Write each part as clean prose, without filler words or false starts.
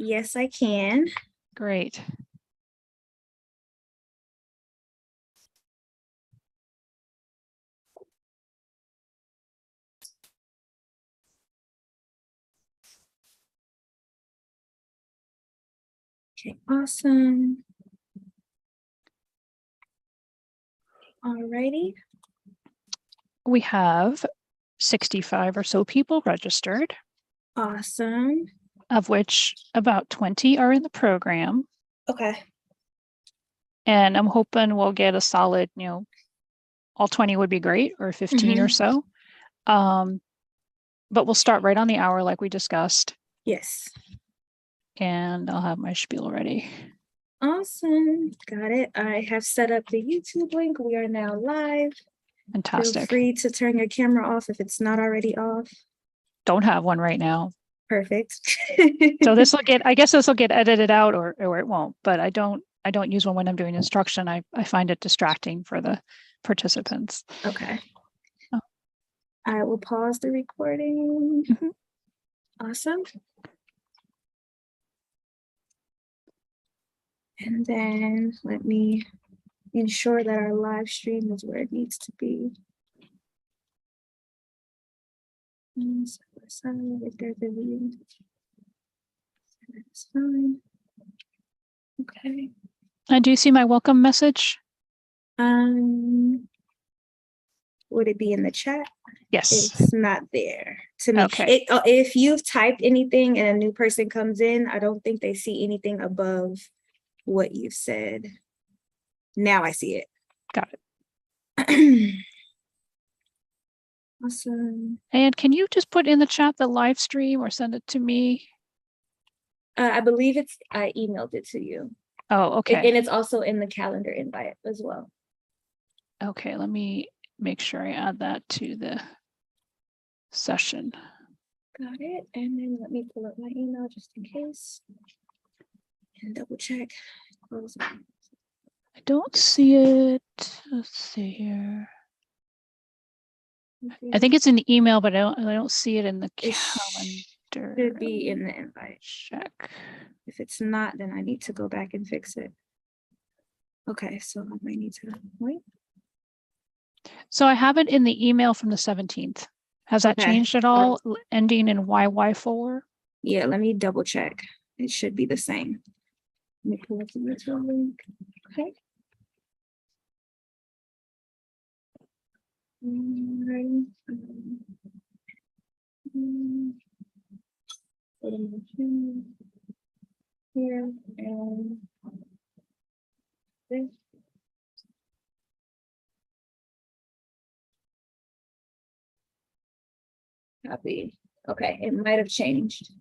Yes, I can. Great. Okay, awesome. Alrighty. We have 65 or so people registered, Awesome. of which about 20 are in the program. Okay. And I'm hoping we'll get a solid, all 20 would be great, or 15 or so. But we'll start right on the hour like we discussed. Yes. And I'll have my spiel ready. Awesome. Got it. I have set up the YouTube link. We are now live. Fantastic. Feel free to turn your camera off if it's not already off. Don't have one right now. Perfect. So I guess this will get edited out or it won't, but I don't use one when I'm doing instruction. I find it distracting for the participants. Okay. Oh. I will pause the recording. Mm-hmm. Awesome. And then let me ensure that our live stream is where it needs to be. If there's a video, that's fine. Okay. And do you see my welcome message? Would it be in the chat? Yes. It's not there to me. Okay. If you've typed anything and a new person comes in, I don't think they see anything above what you've said. Now I see it. Got it. Awesome. And can you just put in the chat the live stream or send it to me? I believe I emailed it to you. Oh, okay. And it's also in the calendar invite as well. Okay, let me make sure I add that to the session. Got it. And then let me pull up my email just in case. And double check. Close it. I don't see it. Let's see here. I think it's in the email, but I don't see it in the calendar. It should be in the invite. Check. If it's not, then I need to go back and fix it. Okay, so I might need to wait. So I have it in the email from the 17th. Has that changed at all? Ending in YY4? Yeah, let me double check. It should be the same. Let me pull up the YouTube link. Okay. Here and this. Copy. Okay, it might have changed.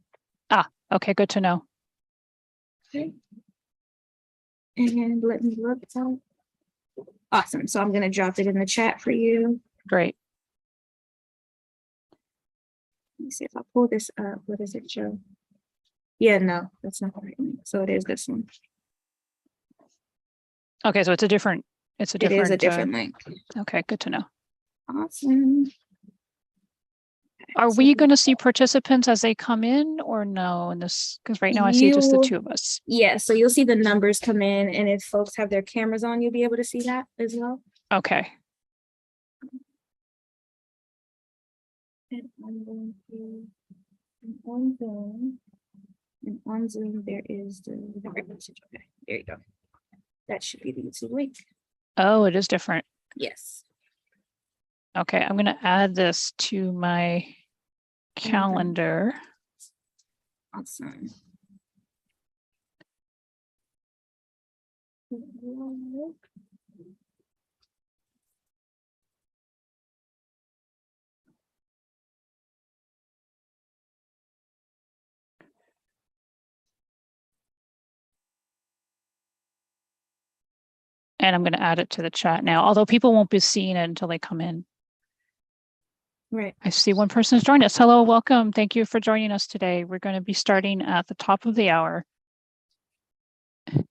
Ah, okay, good to know. Okay. And let me look. Awesome. So I'm going to drop it in the chat for you. Great. Let me see if I pull this up. What does it show? Yeah, no, that's not the right one. So it is this one. Okay, so it is a different link. Okay, good to know. Awesome. Are we going to see participants as they come in or no in this? Because right now I see just the two of us. Yeah, so you'll see the numbers come in, and if folks have their cameras on, you'll be able to see that as well. Okay. And I'm going to on Zoom. And on Zoom, there is the message. Okay, there you go. That should be the YouTube link. Oh, it is different. Yes. Okay, I'm going to add this to my calendar. Awesome. And I'm going to add it to the chat now, although people won't be seeing it until they come in. Right. I see one person has joined us. Hello, welcome. Thank you for joining us today. We're going to be starting at the top of the hour. Perfect.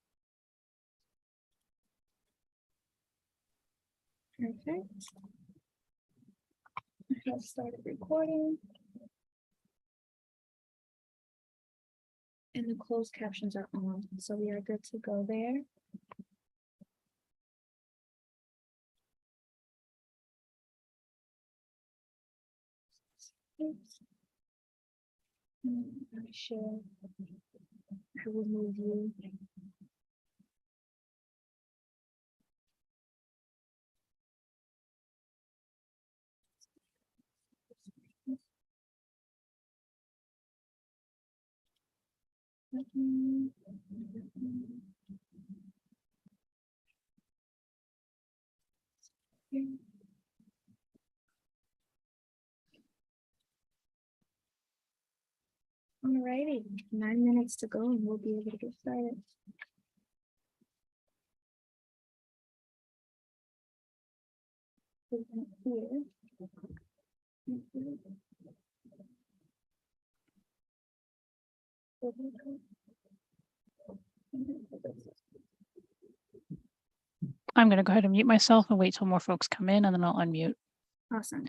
I have started recording. And the closed captions are on, so we are good to go there. Oops. I share. I will move you. Alrighty, 9 minutes to go and we'll be able to get started. Here. I'm going to go ahead and mute myself and wait till more folks come in, and then I'll unmute. Awesome.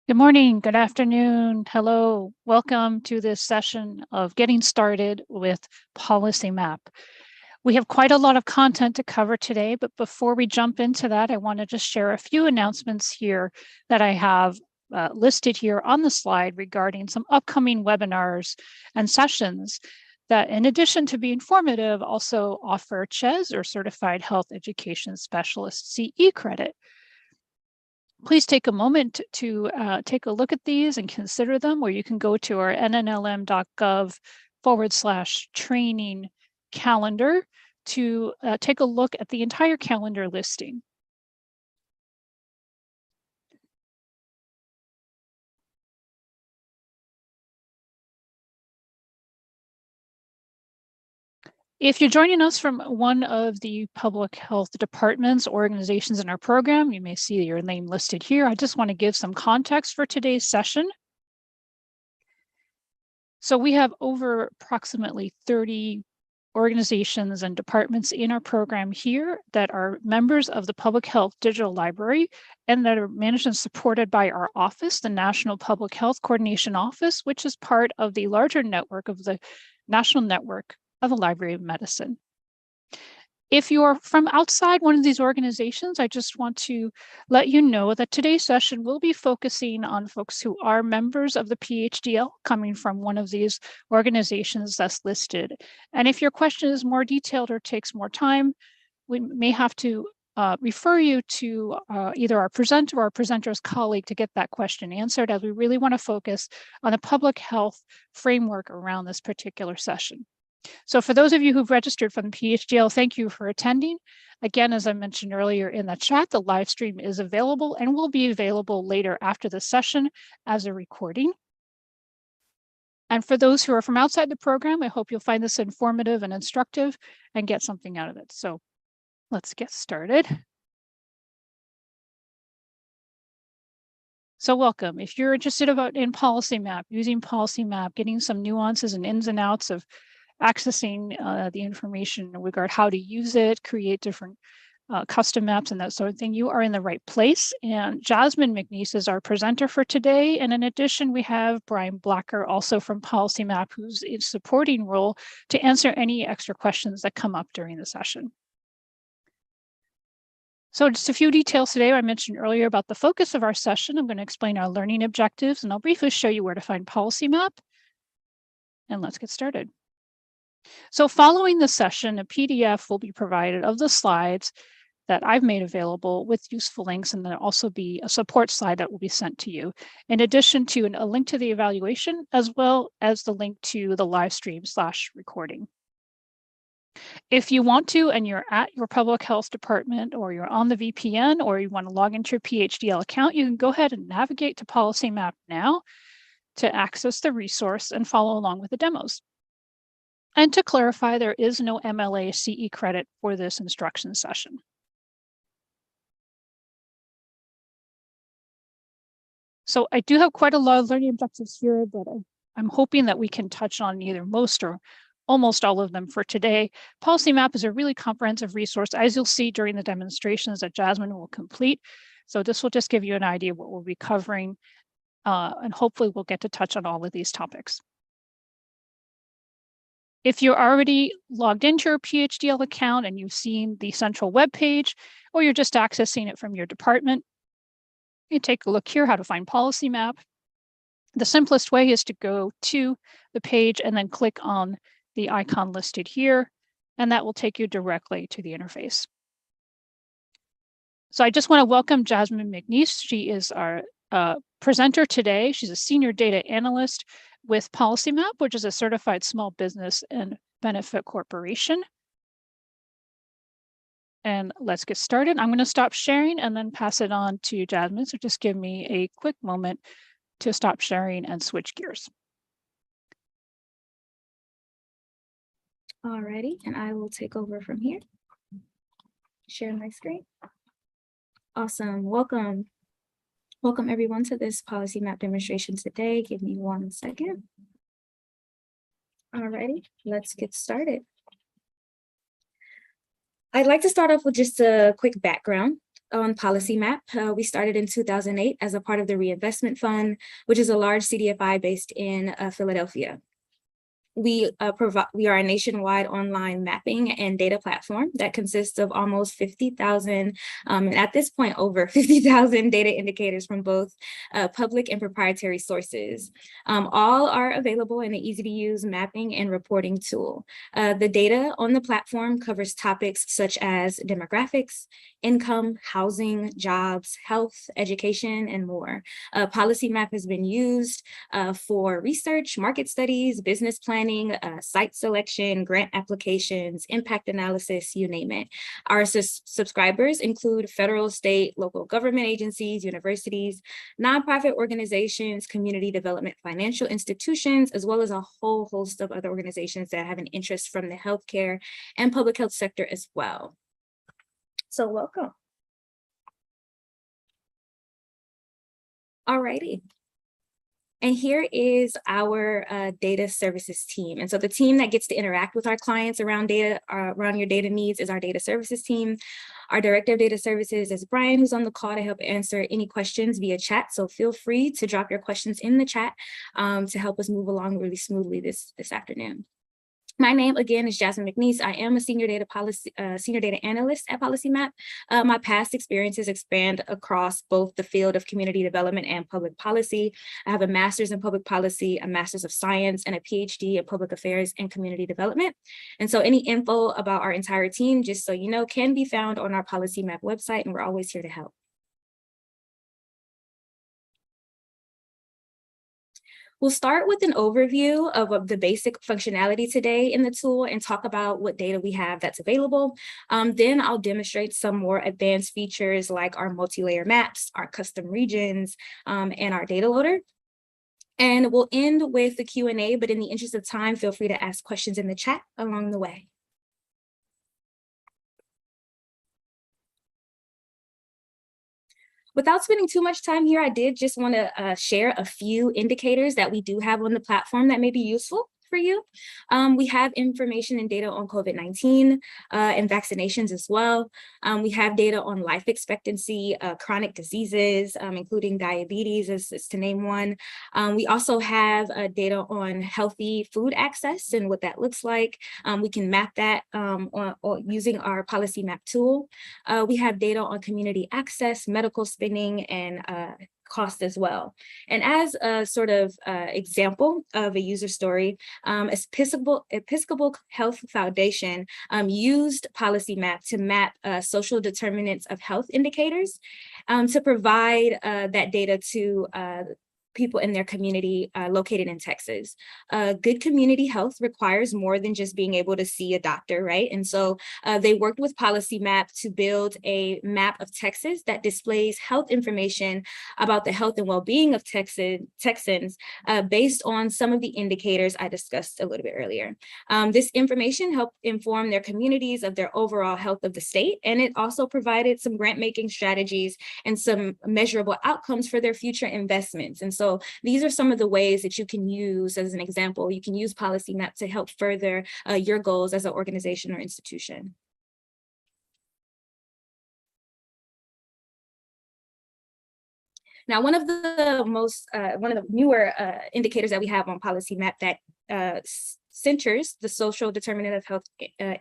Good morning, good afternoon, hello. Welcome to this session of getting started with Policy Map. We have quite a lot of content to cover today, but before we jump into that, I want to just share a few announcements here that I have listed here on the slide regarding some upcoming webinars and sessions that, in addition to being informative, also offer CHES or Certified Health Education Specialist CE credit. Please take a moment to take a look at these and consider them, or you can go to our nnlm.gov/training calendar to take a look at the entire calendar listing. If you're joining us from one of the public health departments, organizations in our program, you may see your name listed here. I just want to give some context for today's session. So we have over approximately 30 organizations and departments in our program here that are members of the Public Health Digital Library and that are managed and supported by our office, the National Public Health Coordination Office, which is part of the larger network of the National Network of the Library of Medicine. If you are from outside one of these organizations, I just want to let you know that today's session will be focusing on folks who are members of the PHDL coming from one of these organizations that's listed. And if your question is more detailed or takes more time, we may have to refer you to either our presenter or our presenter's colleague to get that question answered, as we really want to focus on the public health framework around this particular session. So for those of you who've registered from the PHDL, thank you for attending. Again, as I mentioned earlier in the chat, the live stream is available and will be available later after the session as a recording. And for those who are from outside the program, I hope you'll find this informative and instructive and get something out of it. So let's get started. So welcome. If you're interested in Policy Map, using Policy Map, getting some nuances and ins and outs of accessing the information in regard how to use it, create different custom maps and that sort of thing, you are in the right place. And Jasmine McNeese is our presenter for today. And in addition, we have Brian Blacker, also from Policy Map, who's in supporting role to answer any extra questions that come up during the session. So just a few details today. I mentioned earlier about the focus of our session. I'm going to explain our learning objectives, and I'll briefly show you where to find Policy Map. And let's get started. So following the session, a PDF will be provided of the slides that I've made available with useful links, and there'll also be a support slide that will be sent to you, in addition to a link to the evaluation, as well as the link to the live stream / recording. If you want to, and you're at your public health department, or you're on the VPN, or you want to log into your PHDL account, you can go ahead and navigate to Policy Map now to access the resource and follow along with the demos. And to clarify, there is no MLA CE credit for this instruction session. So I do have quite a lot of learning objectives here, but I'm hoping that we can touch on either most or almost all of them for today. Policy Map is a really comprehensive resource, as you'll see during the demonstrations that Jasmine will complete. So this will just give you an idea of what we'll be covering, and hopefully we'll get to touch on all of these topics. If you're already logged into your PHDL account and you've seen the central web page, or you're just accessing it from your department, you take a look here how to find Policy Map. The simplest way is to go to the page and then click on the icon listed here, and that will take you directly to the interface. So I just want to welcome Jasmine McNeese. She is our presenter today. She's a senior data analyst with Policy Map, which is a certified small business and benefit corporation. And let's get started. I'm going to stop sharing and then pass it on to Jasmine. So just give me a quick moment to stop sharing and switch gears. Alrighty, and I will take over from here. Share my screen. Awesome, welcome. Welcome everyone to this Policy Map demonstration today. Give me 1 second. Alrighty, let's get started. I'd like to start off with just a quick background on Policy Map. We started in 2008 as a part of the Reinvestment Fund, which is a large CDFI based in Philadelphia. We are a nationwide online mapping and data platform that consists of almost 50,000, and at this point, over 50,000 data indicators from both public and proprietary sources. All are available in an easy-to-use mapping and reporting tool. The data on the platform covers topics such as demographics, income, housing, jobs, health, education, and more. Policy Map has been used for research, market studies, business planning, site selection, grant applications, impact analysis, you name it. Our subscribers include federal, state, local government agencies, universities, nonprofit organizations, community development financial institutions, as well as a whole host of other organizations that have an interest from the healthcare and public health sector as well. So welcome. All righty. And here is our data services team. And so the team that gets to interact with our clients around data, around your data needs, is our data services team. Our director of data services is Brian, who's on the call to help answer any questions via chat. So feel free to drop your questions in the chat to help us move along really smoothly this afternoon. My name, again, is Jasmine McNeese. I am a senior data analyst at Policy Map. My past experiences expand across both the field of community development and public policy. I have a master's in public policy, a master's of science, and a PhD in public affairs and community development. And so any info about our entire team, just so you know, can be found on our Policy Map website, and we're always here to help. We'll start with an overview of the basic functionality today in the tool and talk about what data we have that's available. Then I'll demonstrate some more advanced features like our multi-layer maps, our custom regions, and our data loader. And we'll end with the Q&A, but in the interest of time, feel free to ask questions in the chat along the way. Without spending too much time here, I did just want to share a few indicators that we do have on the platform that may be useful for you. We have information and data on COVID-19 and vaccinations as well. We have data on life expectancy, chronic diseases, including diabetes, as to name one. We also have data on healthy food access and what that looks like. We can map that using our Policy Map tool. We have data on community access, medical spending, and cost as well. And as a sort of example of a user story, Episcopal Health Foundation used Policy Map to map social determinants of health indicators to provide that data to people in their community located in Texas. Good community health requires more than just being able to see a doctor, right? And so they worked with Policy Map to build a map of Texas that displays health information about the health and well-being of Texans based on some of the indicators I discussed a little bit earlier. This information helped inform their communities of their overall health of the state, and it also provided some grant-making strategies and some measurable outcomes for their future investments. And so these are some of the ways that you can use, as an example, you can use Policy Map to help further your goals as an organization or institution. Now, one of the newer indicators that we have on Policy Map that centers the social determinant of health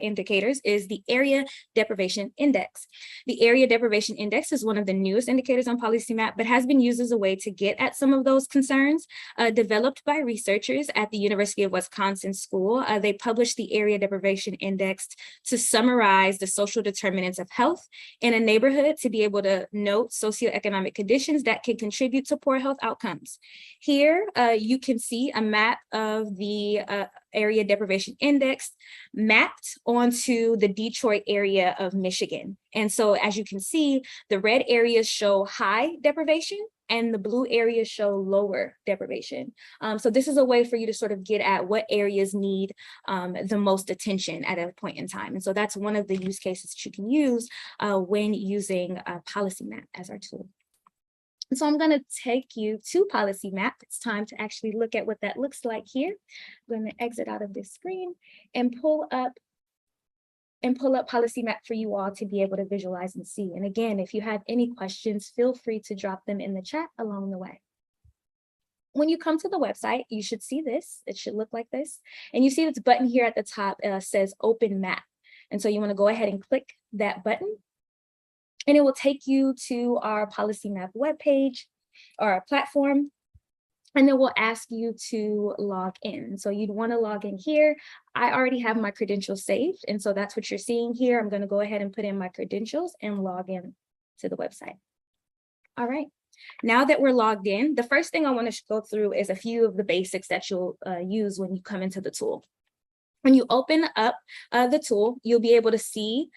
indicators is the Area Deprivation Index. The Area Deprivation Index is one of the newest indicators on Policy Map, but has been used as a way to get at some of those concerns. Developed by researchers at the University of Wisconsin School, they published the Area Deprivation Index to summarize the social determinants of health in a neighborhood to be able to note socioeconomic conditions that can contribute to poor health outcomes. Here, you can see a map of the Area Deprivation Index mapped onto the Detroit area of Michigan. And so as you can see, the red areas show high deprivation and the blue areas show lower deprivation. So this is a way for you to sort of get at what areas need the most attention at a point in time. And so that's one of the use cases that you can use when using Policy Map as our tool. So I'm going to take you to Policy Map. It's time to actually look at what that looks like here. I'm going to exit out of this screen and pull up and pull up policy map for you all to be able to visualize and see. And again, if you have any questions, feel free to drop them in the chat along the way. When you come to the website, you should see this. It should look like this. And you see this button here at the top says Open Map. And so you want to go ahead and click that button. And it will take you to our policy map webpage or our platform. And then we'll ask you to log in. So you'd want to log in here. I already have my credentials saved. And so that's what you're seeing here. I'm going to go ahead and put in my credentials and log in to the website. All right. Now that we're logged in, the first thing I want to go through is a few of the basics that you'll use when you come into the tool. When you open up the tool, you'll be able to see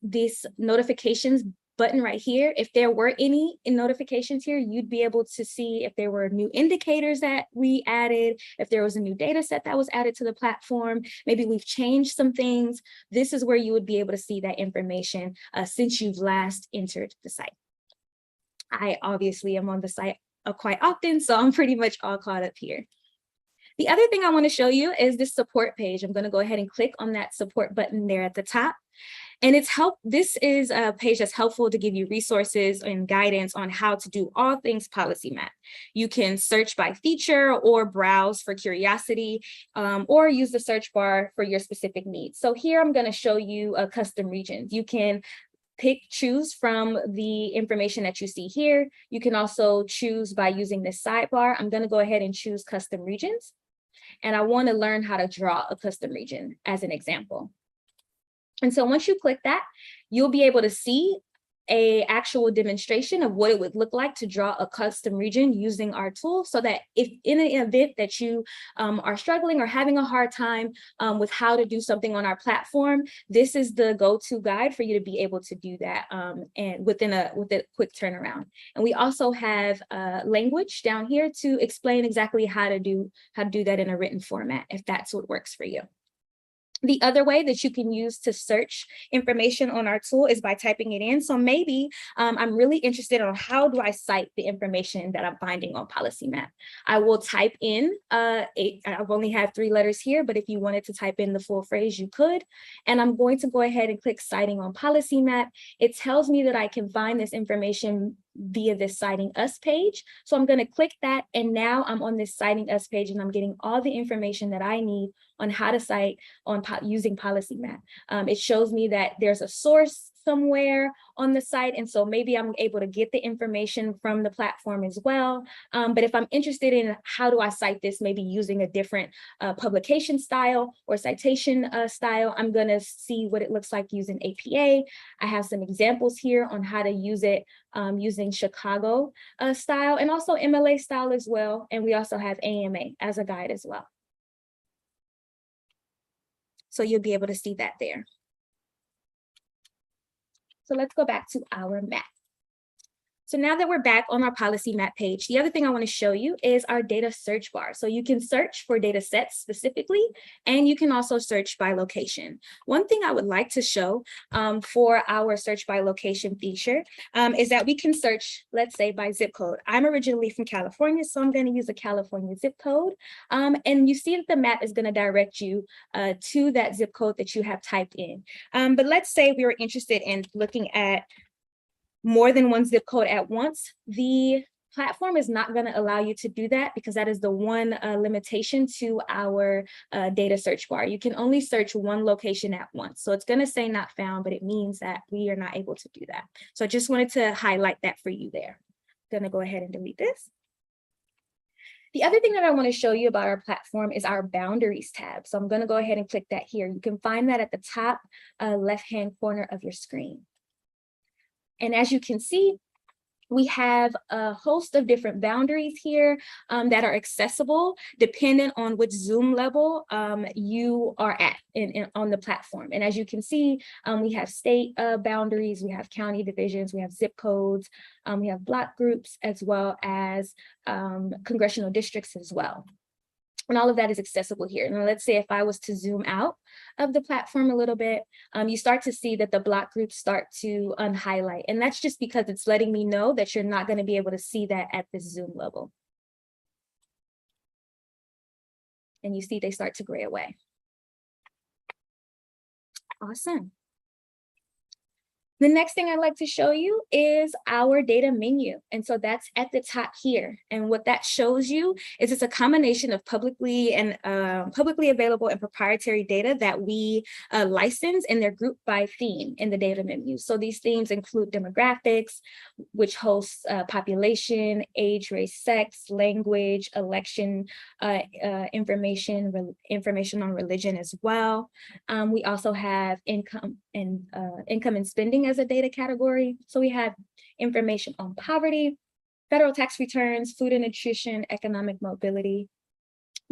this notifications button right here. If there were any notifications here, you'd be able to see if there were new indicators that we added, if there was a new data set that was added to the platform, maybe we've changed some things. This is where you would be able to see that information since you've last entered the site. I obviously am on the site quite often, so I'm pretty much all caught up here. The other thing I want to show you is this support page. I'm going to go ahead and click on that support button there at the top. And this is a page that's helpful to give you resources and guidance on how to do all things policy map. You can search by feature or browse for curiosity, or use the search bar for your specific needs. So here I'm going to show you a custom regions. You can choose from the information that you see here. You can also choose by using this sidebar. I'm going to go ahead and choose custom regions. And I want to learn how to draw a custom region as an example. And so once you click that, you'll be able to see an actual demonstration of what it would look like to draw a custom region using our tool, so that if in an event that you are struggling or having a hard time with how to do something on our platform, this is the go-to guide for you to be able to do that and with a quick turnaround. And we also have language down here to explain exactly how to do that in a written format, if that's what works for you. The other way that you can use to search information on our tool is by typing it in. So maybe I'm really interested on how do I cite the information that I'm finding on Policy Map. I will type in, I've only have 3 letters here, but if you wanted to type in the full phrase, you could. And I'm going to go ahead and click Citing on Policy Map. It tells me that I can find this information via this Citing Us page. So I'm going to click that, and now I'm on this Citing Us page, and I'm getting all the information that I need on how to cite on using Policy Map. It shows me that there's a source somewhere on the site, and so maybe I'm able to get the information from the platform as well. But if I'm interested in how do I cite this, maybe using a different publication style or citation style, I'm going to see what it looks like using APA. I have some examples here on how to use it using Chicago style and also MLA style as well. And we also have AMA as a guide as well. So you'll be able to see that there. So let's go back to our map. So now that we're back on our policy map page, the other thing I want to show you is our data search bar. So you can search for data sets specifically, and you can also search by location. One thing I would like to show for our search by location feature is that we can search, let's say, by zip code. I'm originally from California, so I'm going to use a California zip code. And you see that the map is going to direct you to that zip code that you have typed in. But let's say we were interested in looking at more than one zip code at once. The platform is not going to allow you to do that because that is the one limitation to our data search bar. You can only search one location at once. So it's going to say not found, but it means that we are not able to do that. So I just wanted to highlight that for you there. I'm going to go ahead and delete this. The other thing that I want to show you about our platform is our boundaries tab. So I'm going to go ahead and click that here. You can find that at the top left-hand corner of your screen. And as you can see, we have a host of different boundaries here that are accessible depending on which Zoom level you are at on the platform. And as you can see, we have state boundaries, we have county divisions, we have zip codes, we have block groups, as well as congressional districts as well. And all of that is accessible here. And let's say if I was to zoom out of the platform a little bit, you start to see that the block groups start to unhighlight. And that's just because it's letting me know that you're not going to be able to see that at the Zoom level. And you see they start to gray away. Awesome. The next thing I'd like to show you is our data menu. And so that's at the top here. And what that shows you is it's a combination of publicly available and proprietary data that we license, and they're grouped by theme in the data menu. So these themes include demographics, which hosts population, age, race, sex, language, election information on religion as well. We also have income and spending as a data category. So we have information on poverty, federal tax returns, food and nutrition, economic mobility,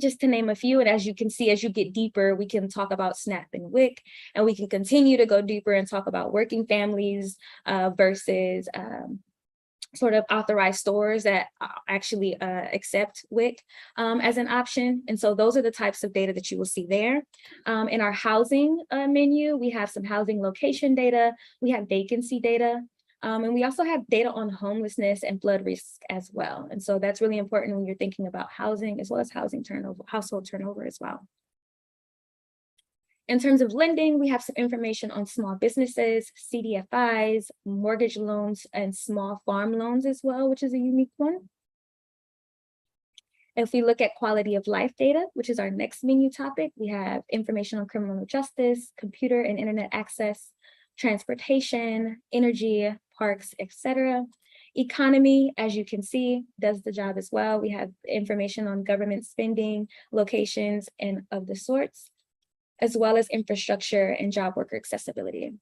just to name a few. And as you can see, as you get deeper, we can talk about SNAP and WIC, and we can continue to go deeper and talk about working families versus sort of authorized stores that actually accept WIC as an option. And so those are the types of data that you will see there. In our housing menu, we have some housing location data, we have vacancy data, and we also have data on homelessness and flood risk as well. And so that's really important when you're thinking about housing, as well as housing turnover, household turnover as well. In terms of lending, we have some information on small businesses, CDFIs, mortgage loans, and small farm loans as well, which is a unique one. If we look at quality of life data, which is our next menu topic, we have information on criminal justice, computer and internet access, transportation, energy, parks, etc. Economy, as you can see, does the job as well. We have information on government spending, locations, and of the sorts, as well as infrastructure and job worker accessibility.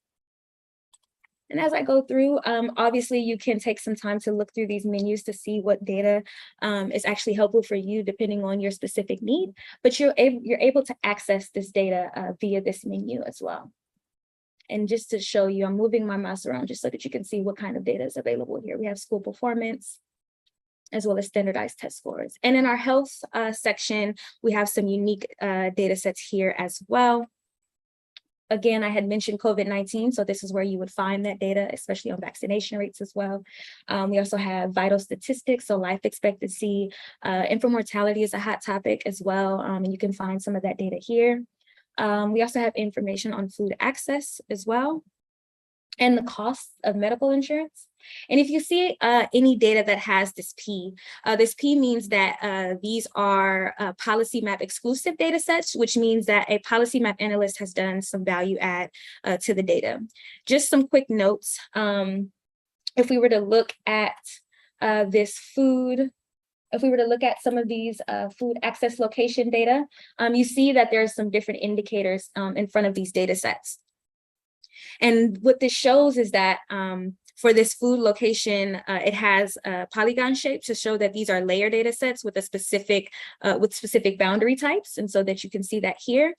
And as I go through, obviously you can take some time to look through these menus to see what data is actually helpful for you depending on your specific need, but you're able to access this data via this menu as well. And just to show you, I'm moving my mouse around just so that you can see what kind of data is available here. We have school performance, as well as standardized test scores. And in our health section, we have some unique data sets here as well. Again, I had mentioned COVID-19, so this is where you would find that data, especially on vaccination rates as well. We also have vital statistics, so life expectancy, infant mortality is a hot topic as well, and you can find some of that data here. We also have information on food access as well, and the costs of medical insurance. And if you see any data that has this P means that these are policy map exclusive data sets, which means that a policy map analyst has done some value add to the data. Just some quick notes. If we were to look at if we were to look at some of these food access location data, you see that there's some different indicators in front of these data sets. And what this shows is that for this food location, it has polygon shapes to show that these are layer data sets with a specific boundary types, and so that you can see that here.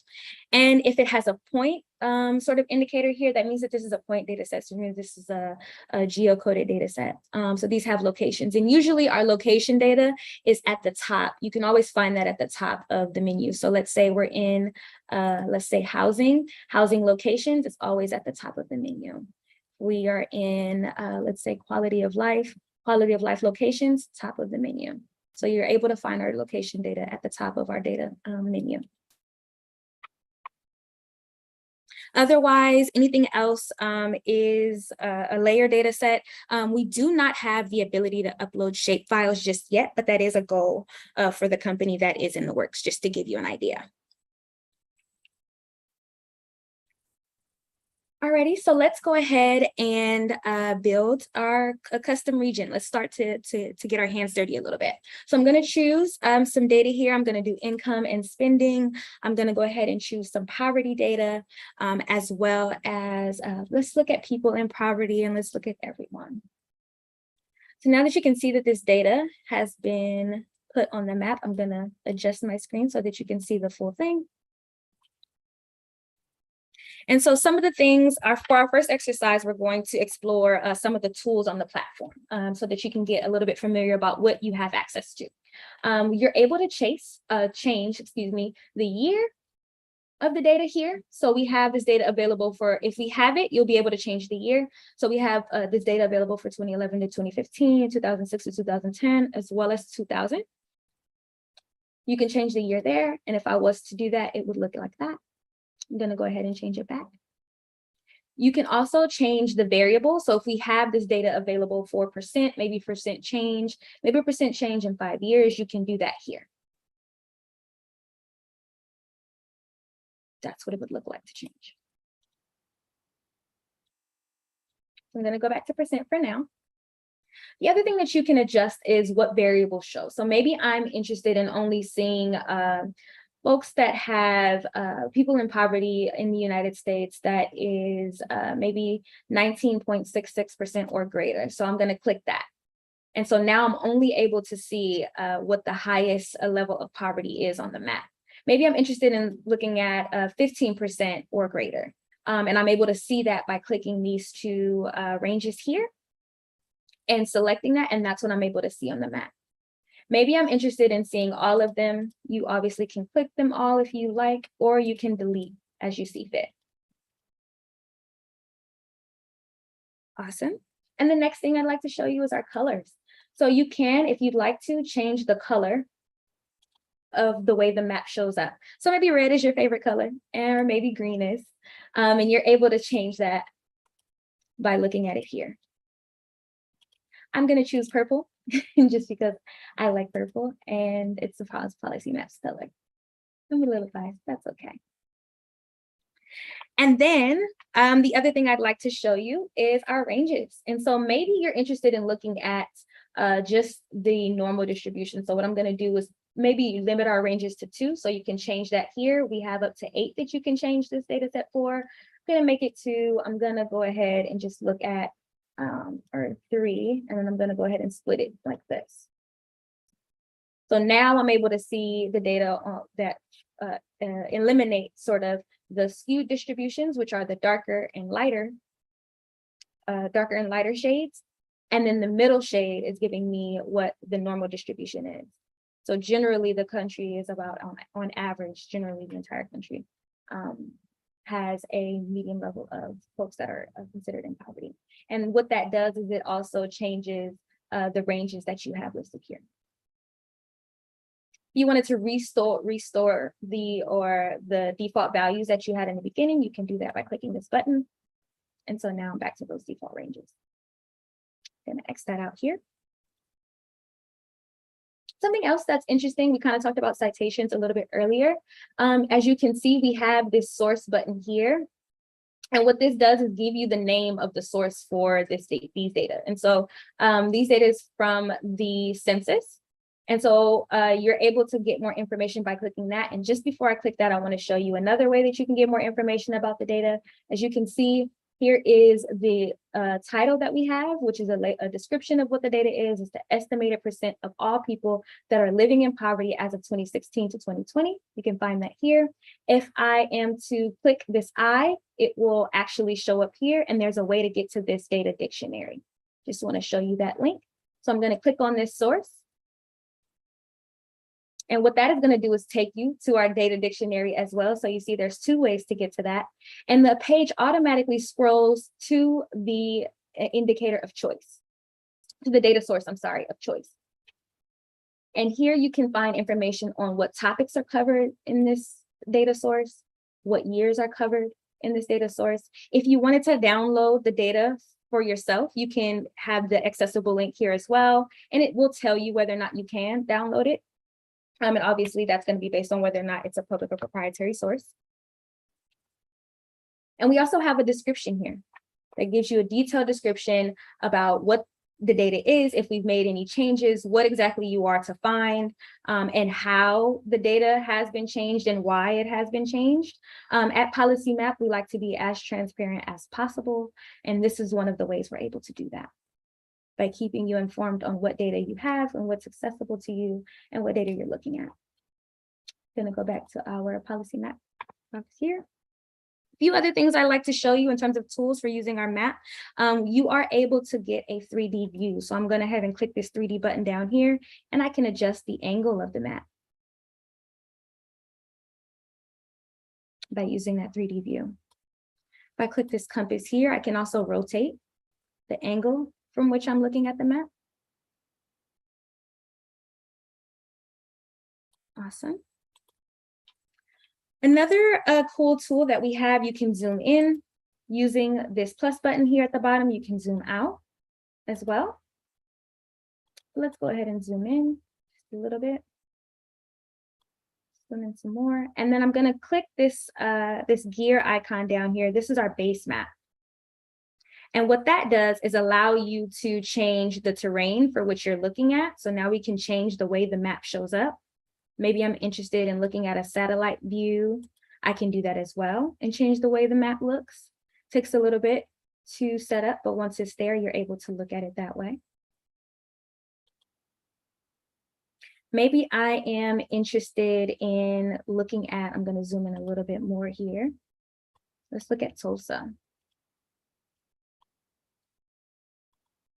And if it has a point sort of indicator here, that means that this is a point data set. So this is a geocoded data set. So these have locations, and usually our location data is at the top. You can always find that at the top of the menu. So let's say we're in, let's say housing locations, it's always at the top of the menu. We are in, let's say quality of life locations, top of the menu. So you're able to find our location data at the top of our data menu. Otherwise, anything else is a layer data set. We do not have the ability to upload shape files just yet, but that is a goal for the company that is in the works, just to give you an idea. Alrighty, so let's go ahead and build our custom region. Let's start to get our hands dirty a little bit. So I'm going to choose some data here. I'm going to do income and spending. I'm going to go ahead and choose some poverty data, as well as let's look at people in poverty, and let's look at everyone. So now that you can see that this data has been put on the map, I'm going to adjust my screen so that you can see the full thing. And so some of the things are for our first exercise, we're going to explore some of the tools on the platform so that you can get a little bit familiar about what you have access to. You're able to change the year of the data here. So we have this data available for, if we have it, you'll be able to change the year. So we have this data available for 2011 to 2015, 2006 to 2010, as well as 2000. You can change the year there. And if I was to do that, it would look like that. I'm going to go ahead and change it back. You can also change the variable. So if we have this data available for percent, maybe percent change, maybe a percent change in 5 years, you can do that here. That's what it would look like to change. I'm going to go back to percent for now. The other thing that you can adjust is what variables show. So maybe I'm interested in only seeing folks that have people in poverty in the United States that is maybe 19.66% or greater. So I'm going to click that. And so now I'm only able to see what the highest level of poverty is on the map. Maybe I'm interested in looking at 15% or greater. And I'm able to see that by clicking these two ranges here and selecting that. And that's what I'm able to see on the map. Maybe I'm interested in seeing all of them. You obviously can click them all if you like, or you can delete as you see fit. Awesome. And the next thing I'd like to show you is our colors. So you can, if you'd like to, change the color of the way the map shows up. So maybe red is your favorite color, or maybe green is. And you're able to change that by looking at it here. I'm going to choose purple just because I like purple and it's the policy maps color. I'm a little biased, that's okay. And then the other thing I'd like to show you is our ranges. And so maybe you're interested in looking at just the normal distribution. So what I'm going to do is maybe limit our ranges to 2. So you can change that here. We have up to 8 that you can change this data set for. I'm going to make it 2. I'm going to go ahead and just look at or 3, and then I'm going to go ahead and split it like this. So now I'm able to see the data that eliminate sort of the skewed distributions, which are the darker and lighter shades. And then the middle shade is giving me what the normal distribution is. So generally the country is about, on average, generally the entire country has a medium level of folks that are considered in poverty. And what that does is it also changes the ranges that you have listed here. If you wanted to restore the default values that you had in the beginning, you can do that by clicking this button. And so now I'm back to those default ranges. I'm gonna X that out here. Something else that's interesting, we kind of talked about citations a little bit earlier. As you can see, we have this source button here. And what this does is give you the name of the source for these data. And so these data is from the census. And so you're able to get more information by clicking that. And just before I click that, I want to show you another way that you can get more information about the data. As you can see, here is the title that we have, which is a description of what the data is. It's the estimated percent of all people that are living in poverty as of 2016 to 2020. You can find that here. If I am to click this I, it will actually show up here, and there's a way to get to this data dictionary. Just want to show you that link. So I'm going to click on this source. And what that is going to do is take you to our data dictionary as well. So you see there's 2 ways to get to that. And the page automatically scrolls to the indicator of choice, to the data source, of choice. And here you can find information on what topics are covered in this data source, what years are covered in this data source. If you wanted to download the data for yourself, you can have the accessible link here as well. And it will tell you whether or not you can download it. And obviously that's going to be based on whether or not it's a public or proprietary source. And we also have a description here that gives you a detailed description about what the data is, if we've made any changes, what exactly you are to find, and how the data has been changed and why it has been changed. At Policy Map, we like to be as transparent as possible. And this is one of the ways we're able to do that, by keeping you informed on what data you have and what's accessible to you and what data you're looking at. I'm gonna go back to our Policy Map box here. A few other things I'd like to show you in terms of tools for using our map. You are able to get a 3D view. So I'm gonna go ahead and click this 3D button down here, and I can adjust the angle of the map by using that 3D view. If I click this compass here, I can also rotate the angle from which I'm looking at the map. Awesome. Another cool tool that we have, you can zoom in, Using this plus button here at the bottom, you can zoom out as well. Let's go ahead and zoom in just a little bit. Zoom in some more. And then I'm going to click this, this gear icon down here. This is our base map. And what that does is allow you to change the terrain for which you're looking at. So now we can change the way the map shows up. Maybe I'm interested in looking at a satellite view. I can do that as well and change the way the map looks. Takes a little bit to set up, but once it's there, you're able to look at it that way. Maybe I am interested in looking at, I'm going to zoom in a little bit more here. Let's look at Tulsa.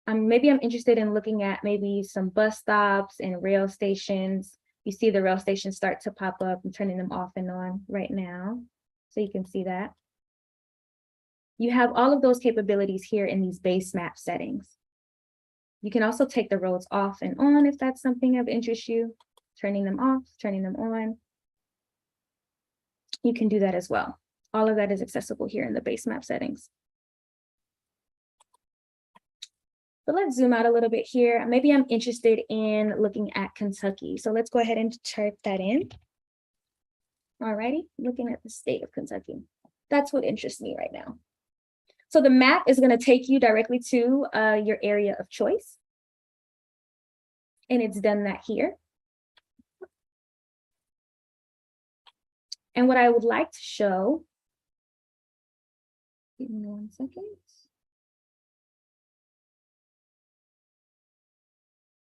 Maybe I'm interested in looking at maybe some bus stops and rail stations. You see the rail stations start to pop up. I'm turning them off and on right now, so you can see that. You have all of those capabilities here in these base map settings. You can also take the roads off and on if that's something of interest you, turning them off, turning them on. You can do that as well. All of that is accessible here in the base map settings. But let's zoom out a little bit here. Maybe I'm interested in looking at Kentucky. So let's go ahead and type that in. All righty, looking at the state of Kentucky. That's what interests me right now. So the map is going to take you directly to your area of choice. And it's done that here. And what I would like to show, give me 1 second.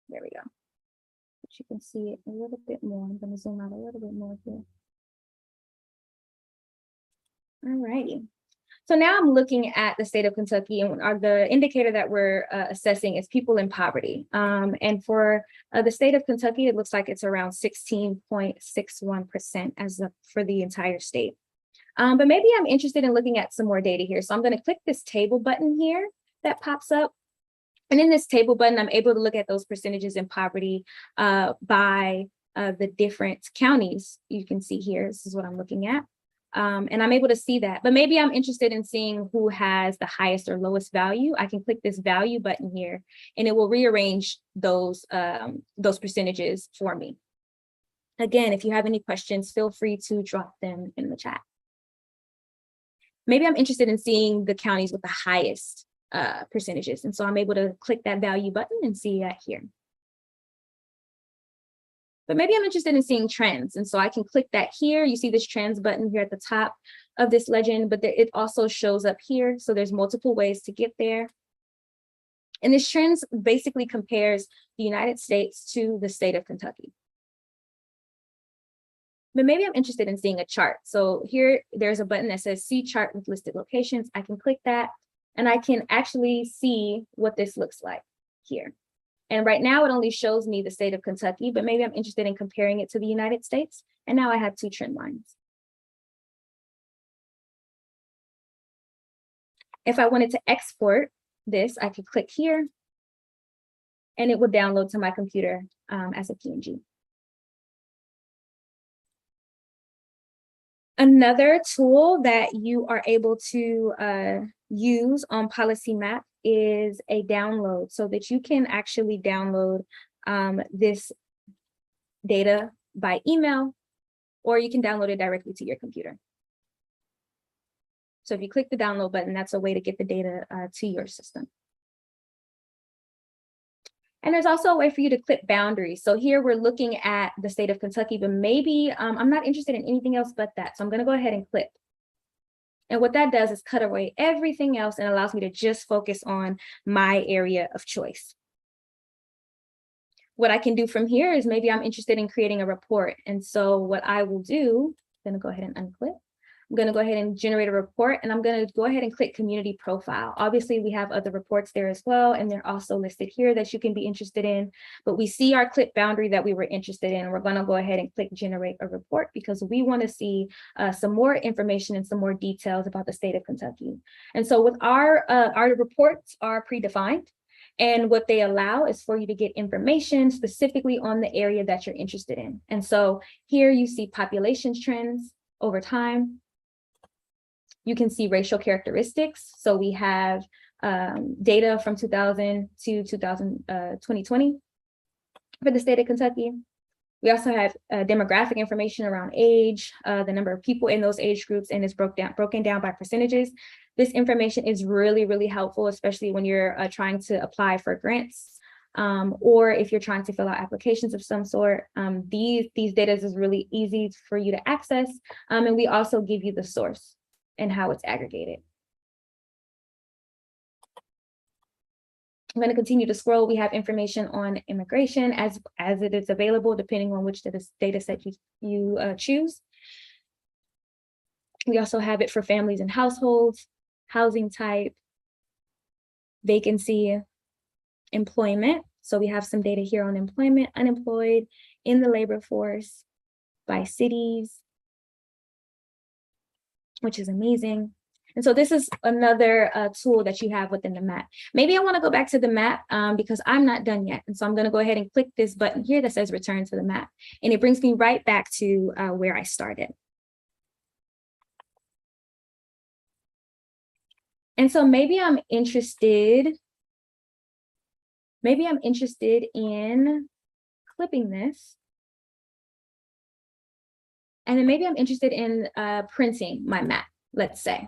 There we go. But you can see it a little bit more. I'm going to zoom out a little bit more here. All righty. So now I'm looking at the state of Kentucky, and the indicator that we're assessing is people in poverty. And for the state of Kentucky, it looks like it's around 16.61% for the entire state. But maybe I'm interested in looking at some more data here. So I'm going to click this table button here that pops up. And in this table button, I'm able to look at those percentages in poverty by the different counties. You can see here, this is what I'm looking at. And I'm able to see that, but maybe I'm interested in seeing who has the highest or lowest value. I can click this value button here and it will rearrange those percentages for me. Again, if you have any questions, feel free to drop them in the chat. Maybe I'm interested in seeing the counties with the highest percentages. And so I'm able to click that value button and see that here. But maybe I'm interested in seeing trends. And so I can click that here. You see this trends button here at the top of this legend, but it also shows up here. So there's multiple ways to get there. And this trends basically compares the United States to the state of Kentucky. But maybe I'm interested in seeing a chart. So here there's a button that says see chart with listed locations. I can click that and I can actually see what this looks like here. And right now it only shows me the state of Kentucky, but maybe I'm interested in comparing it to the United States. And now I have two trend lines. If I wanted to export this, I could click here and it would download to my computer as a PNG. Another tool that you are able to use on Policy Map is a download, so that you can actually download this data by email, or you can download it directly to your computer. So if you click the download button, that's a way to get the data to your system. And there's also a way for you to clip boundaries. So here we're looking at the state of Kentucky, but maybe I'm not interested in anything else but that. So I'm going to go ahead and clip. And what that does is cut away everything else and allows me to just focus on my area of choice. What I can do from here is maybe I'm interested in creating a report. And so what I will do, I'm going to go ahead and unclip. I'm going to go ahead and generate a report, and I'm going to go ahead and click community profile. Obviously, we have other reports there as well, and they're also listed here that you can be interested in. But we see our clip boundary that we were interested in. We're going to go ahead and click generate a report because we want to see some more information and some more details about the state of Kentucky. And so with our reports are predefined. And what they allow is for you to get information specifically on the area that you're interested in. And so here you see population trends over time. You can see racial characteristics. So we have data from 2000 to 2020 for the state of Kentucky. We also have demographic information around age, the number of people in those age groups, and it's broken down by percentages. This information is really, really helpful, especially when you're trying to apply for grants, or if you're trying to fill out applications of some sort. These data is really easy for you to access, and we also give you the source and how it's aggregated. I'm going to continue to scroll. We have information on immigration as it is available, depending on which data set you choose. We also have it for families and households, housing type, vacancy, employment. So we have some data here on employment, unemployed, in the labor force, by cities, which is amazing. And so this is another tool that you have within the map. Maybe I want to go back to the map because I'm not done yet. And so I'm going to go ahead and click this button here that says return to the map. And it brings me right back to where I started. And so maybe I'm interested in clipping this. And then maybe I'm interested in printing my map, let's say.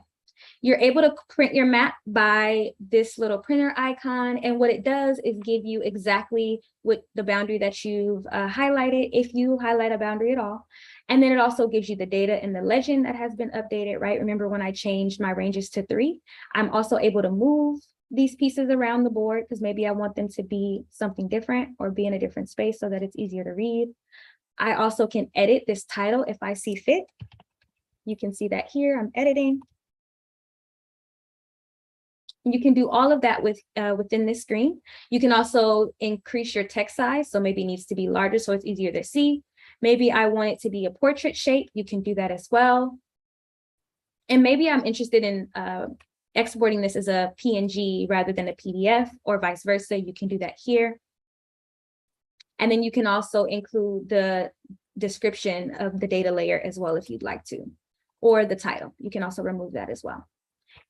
You're able to print your map by this little printer icon. And what it does is give you exactly what the boundary that you've highlighted, if you highlight a boundary at all. And then it also gives you the data and the legend that has been updated, right? Remember when I changed my ranges to 3, I'm also able to move these pieces around the board because maybe I want them to be something different or be in a different space so that it's easier to read. I also can edit this title if I see fit. You can see that here, I'm editing. You can do all of that within this screen. You can also increase your text size. So maybe it needs to be larger so it's easier to see. Maybe I want it to be a portrait shape. You can do that as well. And maybe I'm interested in exporting this as a PNG rather than a PDF or vice versa. You can do that here. And then you can also include the description of the data layer as well if you'd like to, or the title. You can also remove that as well.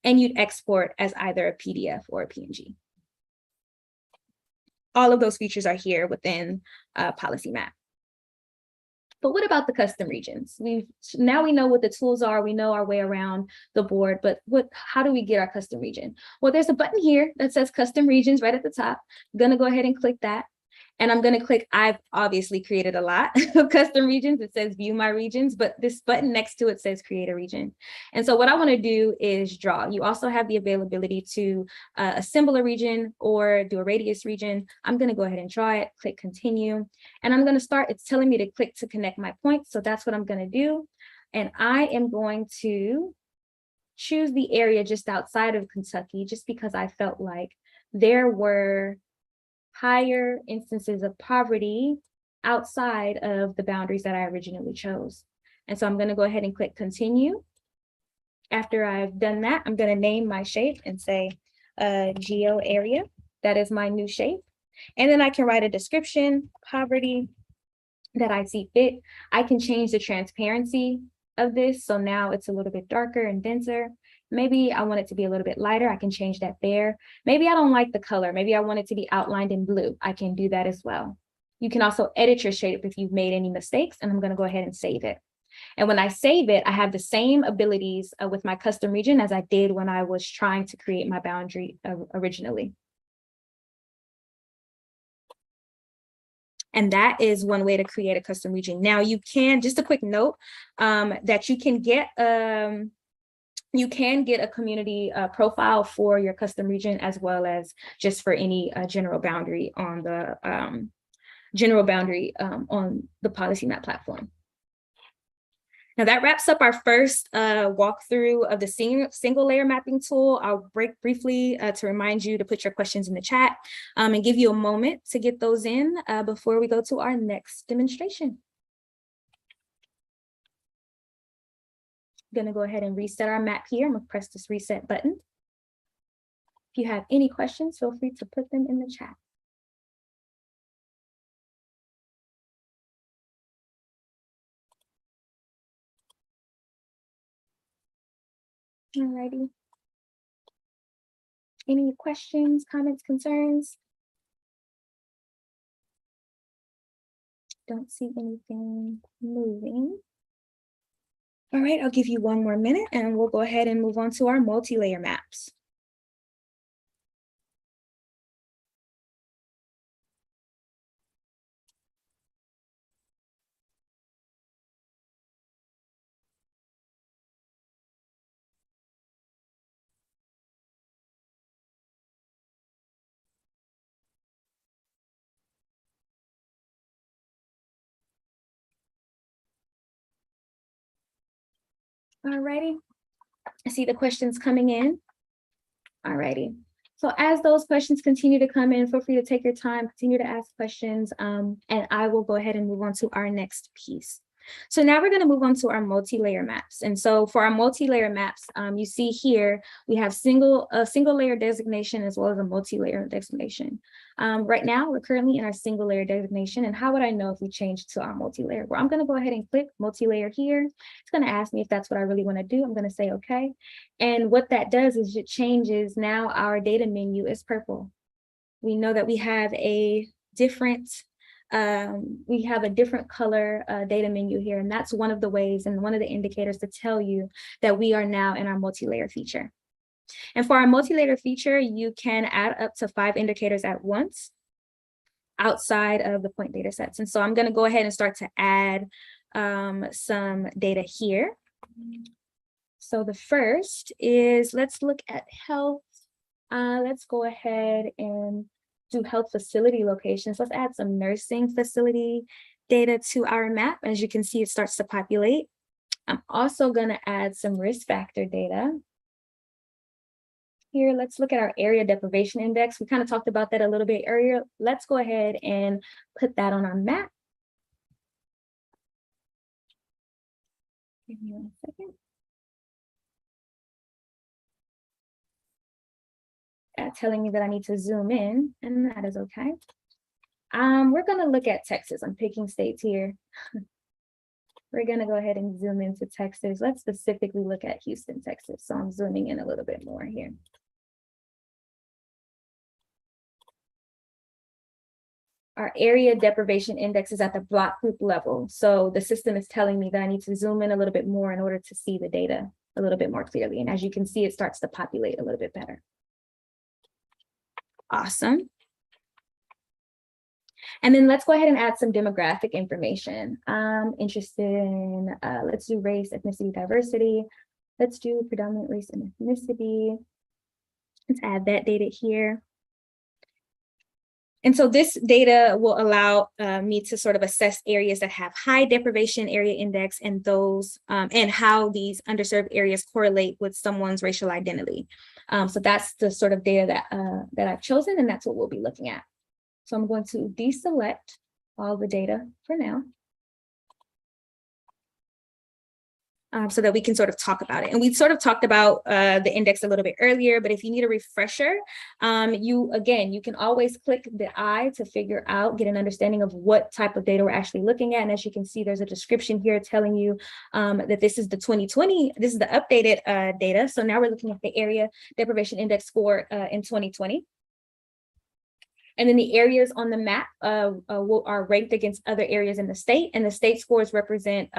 And you'd export as either a PDF or a PNG. All of those features are here within Policy Map. But what about the custom regions? Now we know what the tools are, we know our way around the board, but how do we get our custom region? Well, there's a button here that says custom regions right at the top. I'm gonna go ahead and click that. And I'm going to click, I've obviously created a lot of custom regions. It says view my regions, but this button next to it says create a region. And so what I want to do is draw. You also have the availability to assemble a region or do a radius region. I'm going to go ahead and draw it, click continue. And I'm going to start, it's telling me to click to connect my points. So that's what I'm going to do. And I am going to choose the area just outside of Kentucky, just because I felt like there were higher instances of poverty outside of the boundaries that I originally chose. And so I'm going to go ahead and click continue. After I've done that, I'm going to name my shape and say geo area. That is my new shape. And then I can write a description, poverty, that I see fit. I can change the transparency of this. So now it's a little bit darker and denser. Maybe I want it to be a little bit lighter. I can change that there. Maybe I don't like the color. Maybe I want it to be outlined in blue. I can do that as well. You can also edit your shape if you've made any mistakes, and I'm going to go ahead and save it. And when I save it, I have the same abilities with my custom region as I did when I was trying to create my boundary originally. And that is one way to create a custom region. Now you can, just a quick note, that you can get a community profile for your custom region as well as just for any general boundary on the on the Policy Map platform. Now that wraps up our first walkthrough of the single layer mapping tool. I'll break briefly to remind you to put your questions in the chat and give you a moment to get those in before we go to our next demonstration. I'm going to go ahead and reset our map here. I'm going to press this reset button. If you have any questions, feel free to put them in the chat. Alrighty. Any questions, comments, concerns? Don't see anything moving. All right, I'll give you one more minute and we'll go ahead and move on to our multi-layer maps. All righty, I see the questions coming in. All righty. So as those questions continue to come in, feel free to take your time, continue to ask questions, and I will go ahead and move on to our next piece. So now we're going to move on to our multi-layer maps. And so for our multi-layer maps, you see here, we have a single layer designation as well as a multi-layer designation. Right now, we're currently in our single layer designation. And how would I know if we change to our multi-layer? Well, I'm going to go ahead and click multi-layer here. It's going to ask me if that's what I really want to do. I'm going to say, okay. And what that does is it changes now our data menu is purple. We know that we have a different color data menu here, and that's one of the ways and one of the indicators to tell you that we are now in our multi-layer feature. And for our multi-layer feature, you can add up to 5 indicators at once outside of the point data sets. And so I'm going to go ahead and start to add some data here. So the first is, let's look at health. Let's go ahead and do health facility locations. Let's add some nursing facility data to our map. As you can see, it starts to populate. I'm also going to add some risk factor data. Here, let's look at our area deprivation index. We kind of talked about that a little bit earlier. Let's go ahead and put that on our map. Give me 1 second. Telling me that I need to zoom in, and that is okay. We're going to look at Texas. I'm picking states here. We're going to go ahead and zoom into Texas. Let's specifically look at Houston, Texas. So I'm zooming in a little bit more here. Our area deprivation index is at the block group level. So the system is telling me that I need to zoom in a little bit more in order to see the data a little bit more clearly. And as you can see, it starts to populate a little bit better. Awesome. And then let's go ahead and add some demographic information. I'm interested in, let's do race, ethnicity, diversity. Let's do predominant race and ethnicity. Let's add that data here. And so this data will allow me to sort of assess areas that have high deprivation area index and those and how these underserved areas correlate with someone's racial identity. So that's the sort of data that I've chosen, and that's what we'll be looking at. So I'm going to deselect all the data for now. So that we can sort of talk about it. And we sort of talked about the index a little bit earlier, but if you need a refresher, you can always click the I to figure out, get an understanding of what type of data we're actually looking at. And as you can see, there's a description here telling you that this is the 2020, this is the updated data. So now we're looking at the area deprivation index score in 2020. And then the areas on the map are ranked against other areas in the state, and the state scores represent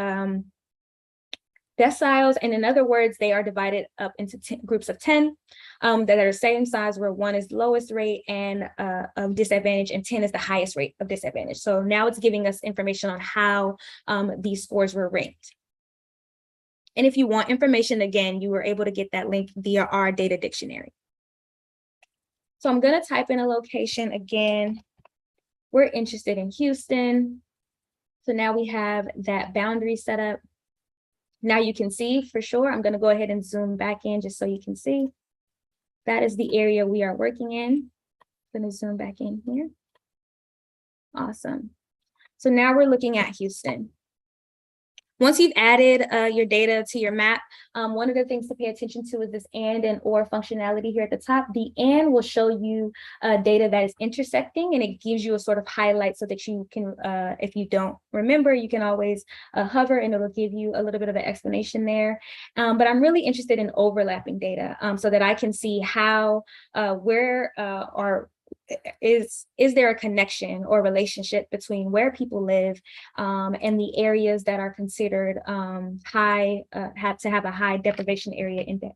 deciles, and in other words, they are divided up into groups of 10 that are the same size, where 1 is the lowest rate and of disadvantage and 10 is the highest rate of disadvantage. So now it's giving us information on how these scores were ranked. And if you want information, again, you were able to get that link via our data dictionary. So I'm going to type in a location again. We're interested in Houston. So now we have that boundary set up. Now you can see for sure. I'm going to go ahead and zoom back in just so you can see. That is the area we are working in. I'm going to zoom back in here. Awesome. So now we're looking at Houston. Once you've added your data to your map, one of the things to pay attention to is this and or functionality here at the top. The and will show you data that is intersecting, and it gives you a sort of highlight so that you can, if you don't remember, you can always hover and it'll give you a little bit of an explanation there. But I'm really interested in overlapping data so that I can see how, where is there a connection or relationship between where people live and the areas that are considered high, have to have a high deprivation area index.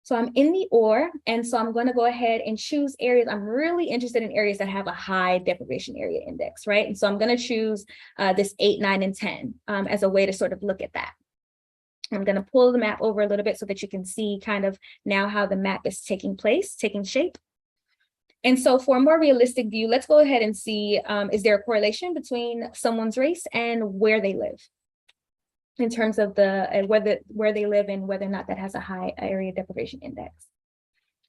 So I'm in the OR, and so I'm going to go ahead and choose areas. I'm really interested in areas that have a high deprivation area index, right? And so I'm going to choose this 8, 9, and 10 as a way to sort of look at that. I'm going to pull the map over a little bit so that you can see kind of now how the map is taking shape. And so for a more realistic view, let's go ahead and see, is there a correlation between someone's race and where they live in terms of the where they live and whether or not that has a high area deprivation index.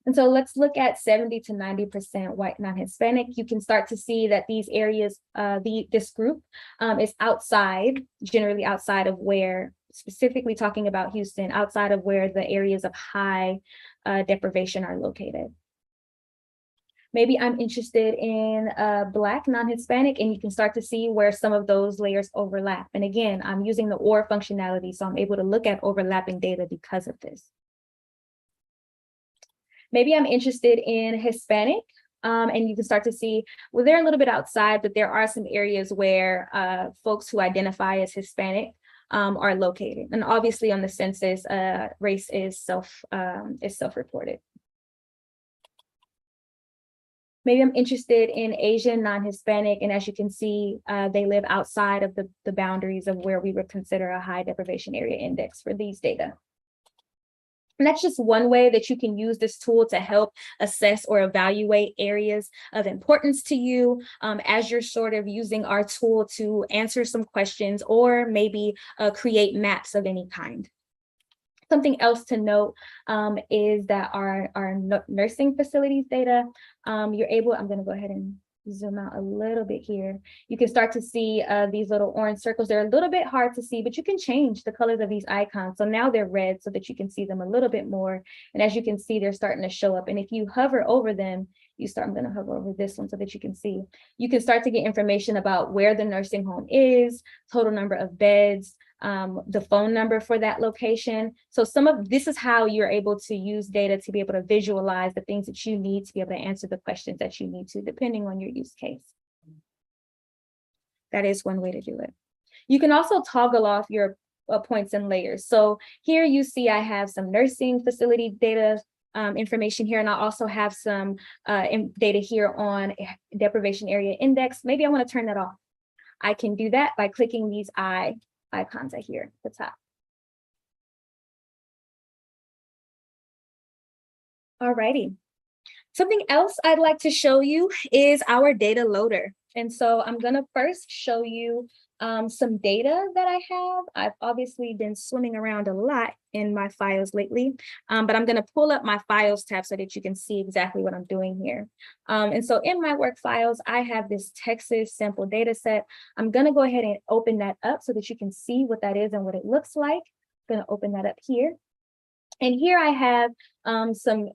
And so let's look at 70 to 90% white non-Hispanic. You can start to see that these areas, this group is generally outside of where, specifically talking about Houston, outside of where the areas of high deprivation are located. Maybe I'm interested in Black non-Hispanic, and you can start to see where some of those layers overlap. And again, I'm using the OR functionality, so I'm able to look at overlapping data because of this. Maybe I'm interested in Hispanic, and you can start to see, well, they're a little bit outside, but there are some areas where folks who identify as Hispanic are located. And obviously on the census, race is self-reported. Maybe I'm interested in Asian non-Hispanic, and as you can see, they live outside of the boundaries of where we would consider a high deprivation area index for these data. And that's just one way that you can use this tool to help assess or evaluate areas of importance to you as you're sort of using our tool to answer some questions or maybe create maps of any kind. Something else to note is that our nursing facilities data, you're able, I'm going to go ahead and zoom out a little bit here. You can start to see these little orange circles. They're a little bit hard to see, but you can change the colors of these icons. So now they're red so that you can see them a little bit more. And as you can see, they're starting to show up. And if you hover over them, I'm going to hover over this one so that you can see. You can start to get information about where the nursing home is, total number of beds, the phone number for that location. So this is how you're able to use data to be able to visualize the things that you need to be able to answer the questions that you need to, depending on your use case. That is one way to do it. You can also toggle off your points and layers. So here you see I have some nursing facility data information here, and I also have some data here on deprivation area index. Maybe I want to turn that off. I can do that by clicking these icons here at the top. Alrighty. Something else I'd like to show you is our data loader. And so I'm going to first show you some data that I have. I've obviously been swimming around a lot in my files lately, but I'm going to pull up my files tab so that you can see exactly what I'm doing here. And so in my work files, I have this Texas sample data set. I'm going to go ahead and open that up so that you can see what that is and what it looks like. I'm going to open that up here. And here I have some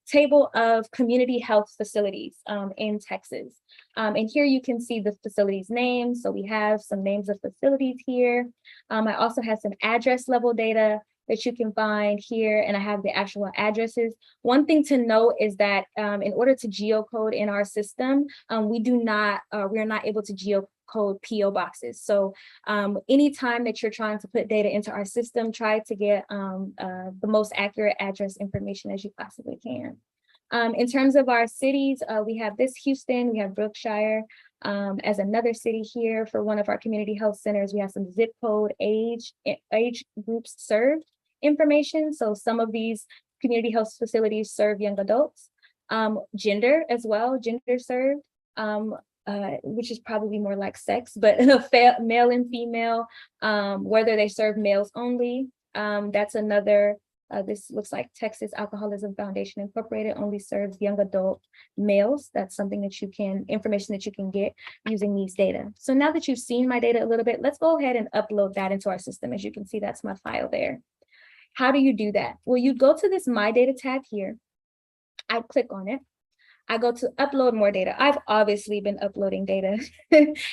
table of community health facilities in Texas. And here you can see the facilities names. So we have some names of facilities here. I also have some address level data that you can find here, and I have the actual addresses. One thing to note is that in order to geocode in our system, we are not able to geocode PO boxes. So anytime that you're trying to put data into our system, try to get the most accurate address information as you possibly can. In terms of our cities, we have this Houston, we have Brookshire as another city here for one of our community health centers. We have some zip code, age groups served information. So some of these community health facilities serve young adults, gender as well, gender served. Which is probably more like sex, but male and female, whether they serve males only, that's another This looks like Texas Alcoholism Foundation Incorporated only serves young adult males. That's something that you can, information that you can get using these data. So now that you've seen my data a little bit, let's go ahead and upload that into our system. As you can see, that's my file there. How do you do that? Well, you go to this My Data tab here. I click on it. I go to upload more data. I've obviously been uploading data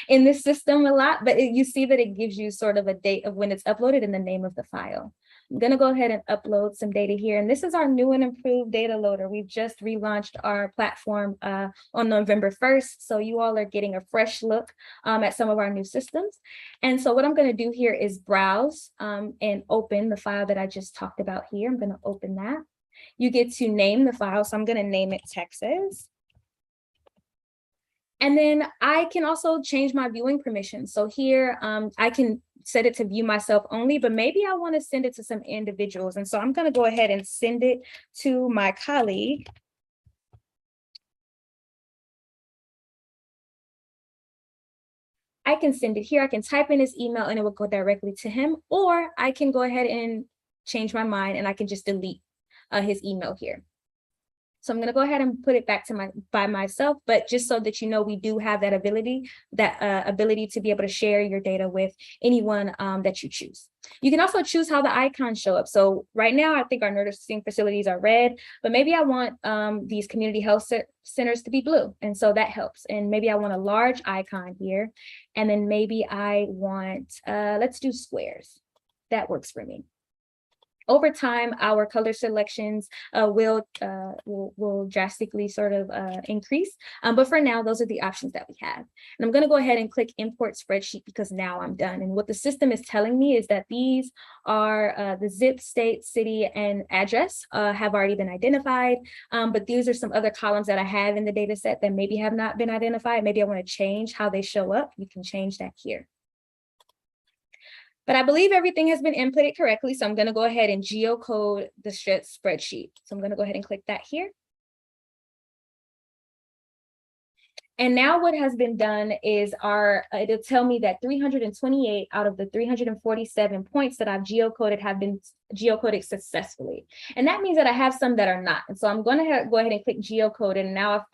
in this system a lot, but you see that it gives you sort of a date of when it's uploaded and the name of the file. I'm going to go ahead and upload some data here. And this is our new and improved data loader. We've just relaunched our platform on November 1st. So you all are getting a fresh look at some of our new systems. And so what I'm going to do here is browse and open the file that I just talked about here. I'm going to open that. You get to name the file. So I'm going to name it Texas. And then I can also change my viewing permissions. So here I can set it to view myself only, but maybe I want to send it to some individuals. And so I'm going to go ahead and send it to my colleague. I can send it here. I can type in his email and it will go directly to him, or I can go ahead and change my mind and I can just delete his email here. So I'm going to go ahead and put it back to by myself, but just so that you know, we do have that ability to be able to share your data with anyone that you choose. You can also choose how the icons show up. So right now, I think our nursing facilities are red, but maybe I want these community health centers to be blue. And so that helps. And maybe I want a large icon here. And then maybe I want, let's do squares. That works for me. Over time, our color selections will drastically sort of increase. But for now, those are the options that we have. And I'm going to go ahead and click import spreadsheet because now I'm done. And what the system is telling me is that these are the zip, state, city, and address have already been identified. But these are some other columns that I have in the data set that maybe have not been identified. Maybe I want to change how they show up. You can change that here. But I believe everything has been inputted correctly. So I'm going to go ahead and geocode the spreadsheet. So I'm going to go ahead and click that here. And now what has been done is it'll tell me that 328 out of the 347 points that I've geocoded have been geocoded successfully. And that means that I have some that are not. And so I'm going to go ahead and click geocode. And now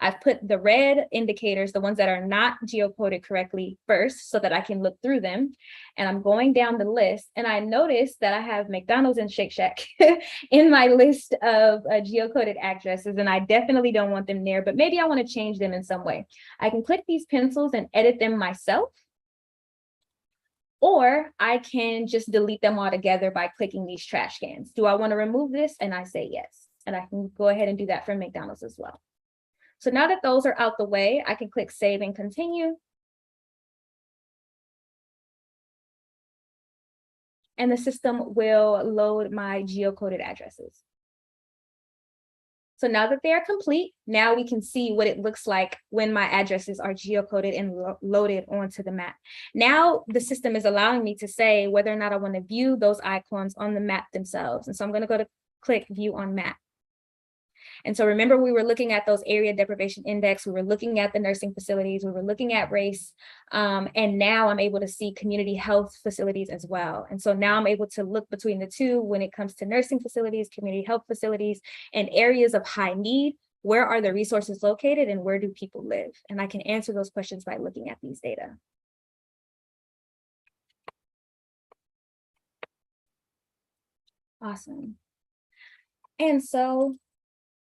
I've put the red indicators, the ones that are not geocoded correctly first, so that I can look through them. And I'm going down the list. And I noticed that I have McDonald's and Shake Shack in my list of geocoded addresses. And I definitely don't want them there, but maybe I want to change them in some way. I can click these pencils and edit them myself. Or I can just delete them all together by clicking these trash cans. Do I want to remove this? And I say yes. And I can go ahead and do that for McDonald's as well. So now that those are out the way, I can click save and continue. And the system will load my geocoded addresses. So now that they are complete, now we can see what it looks like when my addresses are geocoded and loaded onto the map. Now the system is allowing me to say whether or not I want to view those icons on the map themselves. And so I'm going to go to click view on map. And so remember, we were looking at those area deprivation index, we were looking at the nursing facilities, we were looking at race, and now I'm able to see community health facilities as well. And so now I'm able to look between the two when it comes to nursing facilities, community health facilities, and areas of high need. Where are the resources located and where do people live? And I can answer those questions by looking at these data. Awesome. And so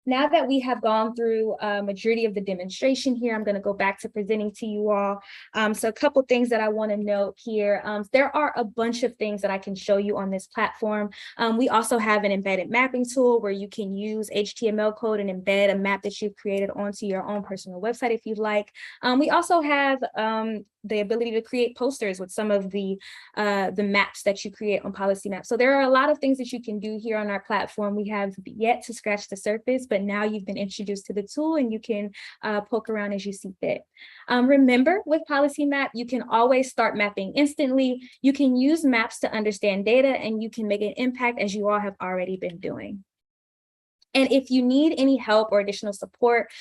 now that we have gone through a majority of the demonstration here, I'm going to go back to presenting to you all. So a couple things that I want to note here. There are a bunch of things that I can show you on this platform. We also have an embedded mapping tool where you can use HTML code and embed a map that you've created onto your own personal website if you'd like. We also have the ability to create posters with some of the maps that you create on Policy Map. So there are a lot of things that you can do here on our platform. We have yet to scratch the surface, but now you've been introduced to the tool and you can poke around as you see fit. Remember, with Policy Map, you can always start mapping instantly. You can use maps to understand data and you can make an impact as you all have already been doing. And if you need any help or additional support,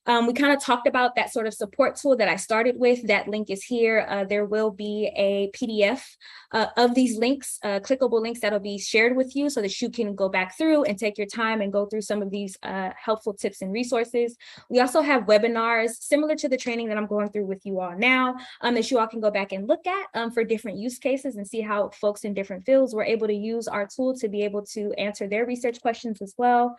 We kind of talked about that sort of support tool that I started with. That link is here. There will be a PDF of these links, clickable links that'll be shared with you so that you can go back through and take your time and go through some of these helpful tips and resources. We also have webinars similar to the training that I'm going through with you all now, that you all can go back and look at for different use cases and see how folks in different fields were able to use our tool to be able to answer their research questions as well.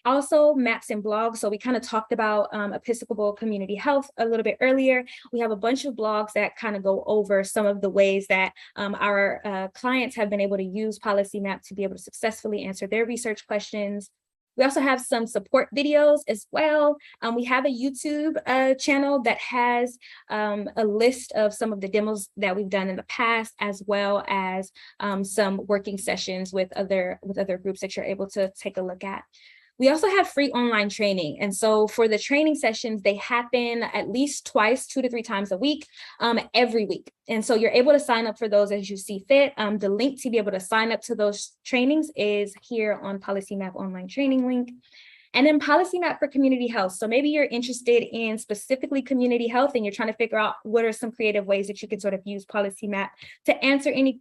Also, maps and blogs. So we kind of talked about Episcopal community health a little bit earlier. We have a bunch of blogs that kind of go over some of the ways that our clients have been able to use Policy Map to be able to successfully answer their research questions. We also have some support videos as well. We have a YouTube channel that has a list of some of the demos that we've done in the past, as well as some working sessions with other groups that you're able to take a look at. We also have free online training. And so for the training sessions, they happen at least twice, 2 to 3 times a week, every week. And so you're able to sign up for those as you see fit. The link to be able to sign up to those trainings is here on Policy Map online training link. And then Policy Map for community health. So maybe you're interested in specifically community health and you're trying to figure out what are some creative ways that you can sort of use Policy Map to answer any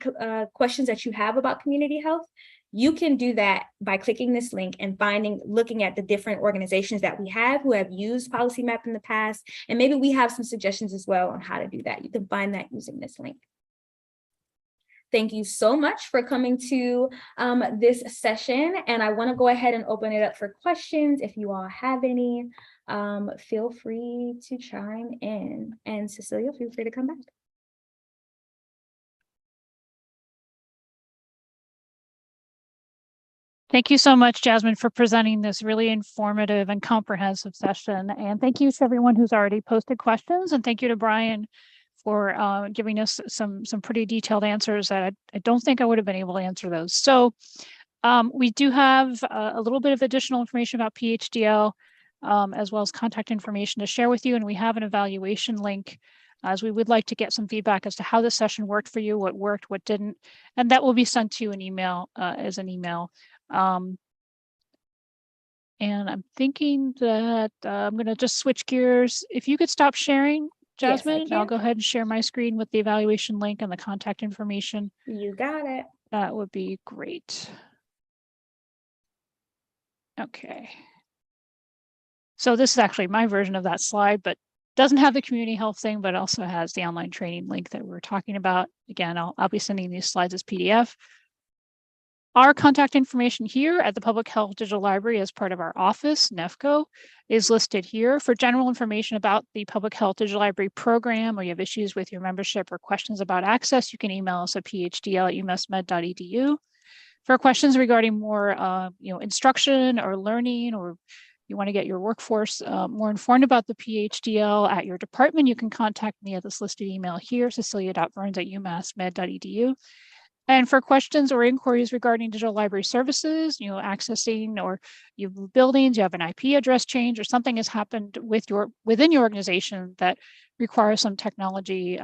questions that you have about community health. You can do that by clicking this link and looking at the different organizations that we have who have used Policy Map in the past. And maybe we have some suggestions as well on how to do that. You can find that using this link. Thank you so much for coming to this session. And I want to go ahead and open it up for questions. If you all have any, feel free to chime in. And Cecilia, feel free to come back. Thank you so much, Jasmine, for presenting this really informative and comprehensive session. And thank you to everyone who's already posted questions. And thank you to Brian for giving us some pretty detailed answers that I don't think I would have been able to answer those. So we do have a little bit of additional information about PHDL, as well as contact information to share with you. And we have an evaluation link, as we would like to get some feedback as to how the session worked for you, what worked, what didn't. And that will be sent to you an email as an email. And I'm thinking that I'm going to just switch gears. If you could stop sharing, Jasmine, yes, I'll go ahead and share my screen with the evaluation link and the contact information. You got it. That would be great. Okay. So this is actually my version of that slide, but doesn't have the community health thing, but also has the online training link that we're talking about. Again, I'll be sending these slides as PDF. Our contact information here at the Public Health Digital Library as part of our office, NEFCO, is listed here. For general information about the Public Health Digital Library program, or you have issues with your membership or questions about access, you can email us at phdl@umsmed.edu. For questions regarding more instruction or learning, or you want to get your workforce more informed about the PHDL at your department, you can contact me at this listed email here, cecilia.burns@umassmed.edu. And for questions or inquiries regarding digital library services, accessing, or you move buildings, you have an IP address change, or something has happened within your organization that requires some technology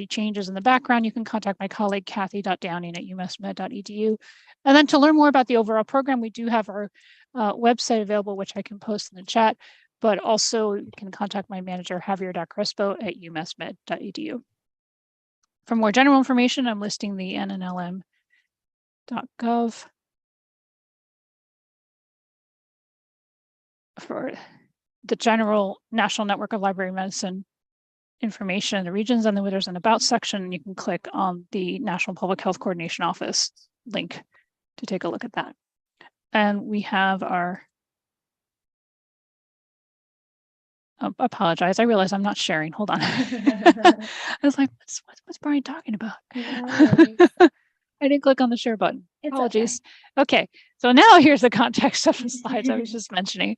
changes in the background, you can contact my colleague Kathy.Downing@umassmed.edu. And then to learn more about the overall program, we do have our website available, which I can post in the chat, but also you can contact my manager, Javier.Crespo@umassmed.edu. For more general information, I'm listing the NNLM.gov for the general National Network of Library Medicine information in the regions, and then there's an About section. You can click on the National Public Health Coordination Office link to take a look at that. And we have our apologize. I realize I'm not sharing. Hold on. I was like, what's Brian talking about? I didn't click on the share button. It's apologies. Okay. So now here's the context of the slides I was just mentioning.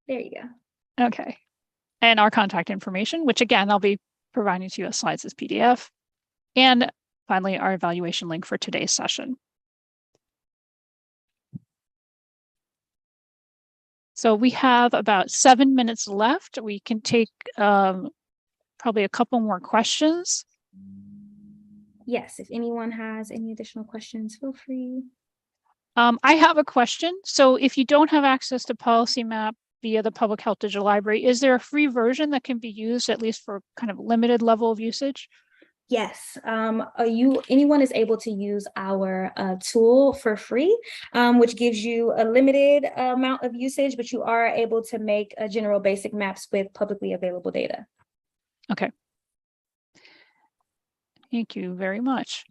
There you go. Okay. And our contact information, which again, I'll be providing to you as slides as PDF. And finally, our evaluation link for today's session. So we have about 7 minutes left. We can take probably a couple more questions. Yes, if anyone has any additional questions, feel free. I have a question. So if you don't have access to Policy Map via the Public Health Digital Library. Is there a free version that can be used at least for kind of limited level of usage? Yes, anyone is able to use our tool for free, which gives you a limited amount of usage, but you are able to make general basic maps with publicly available data. Okay. Thank you very much.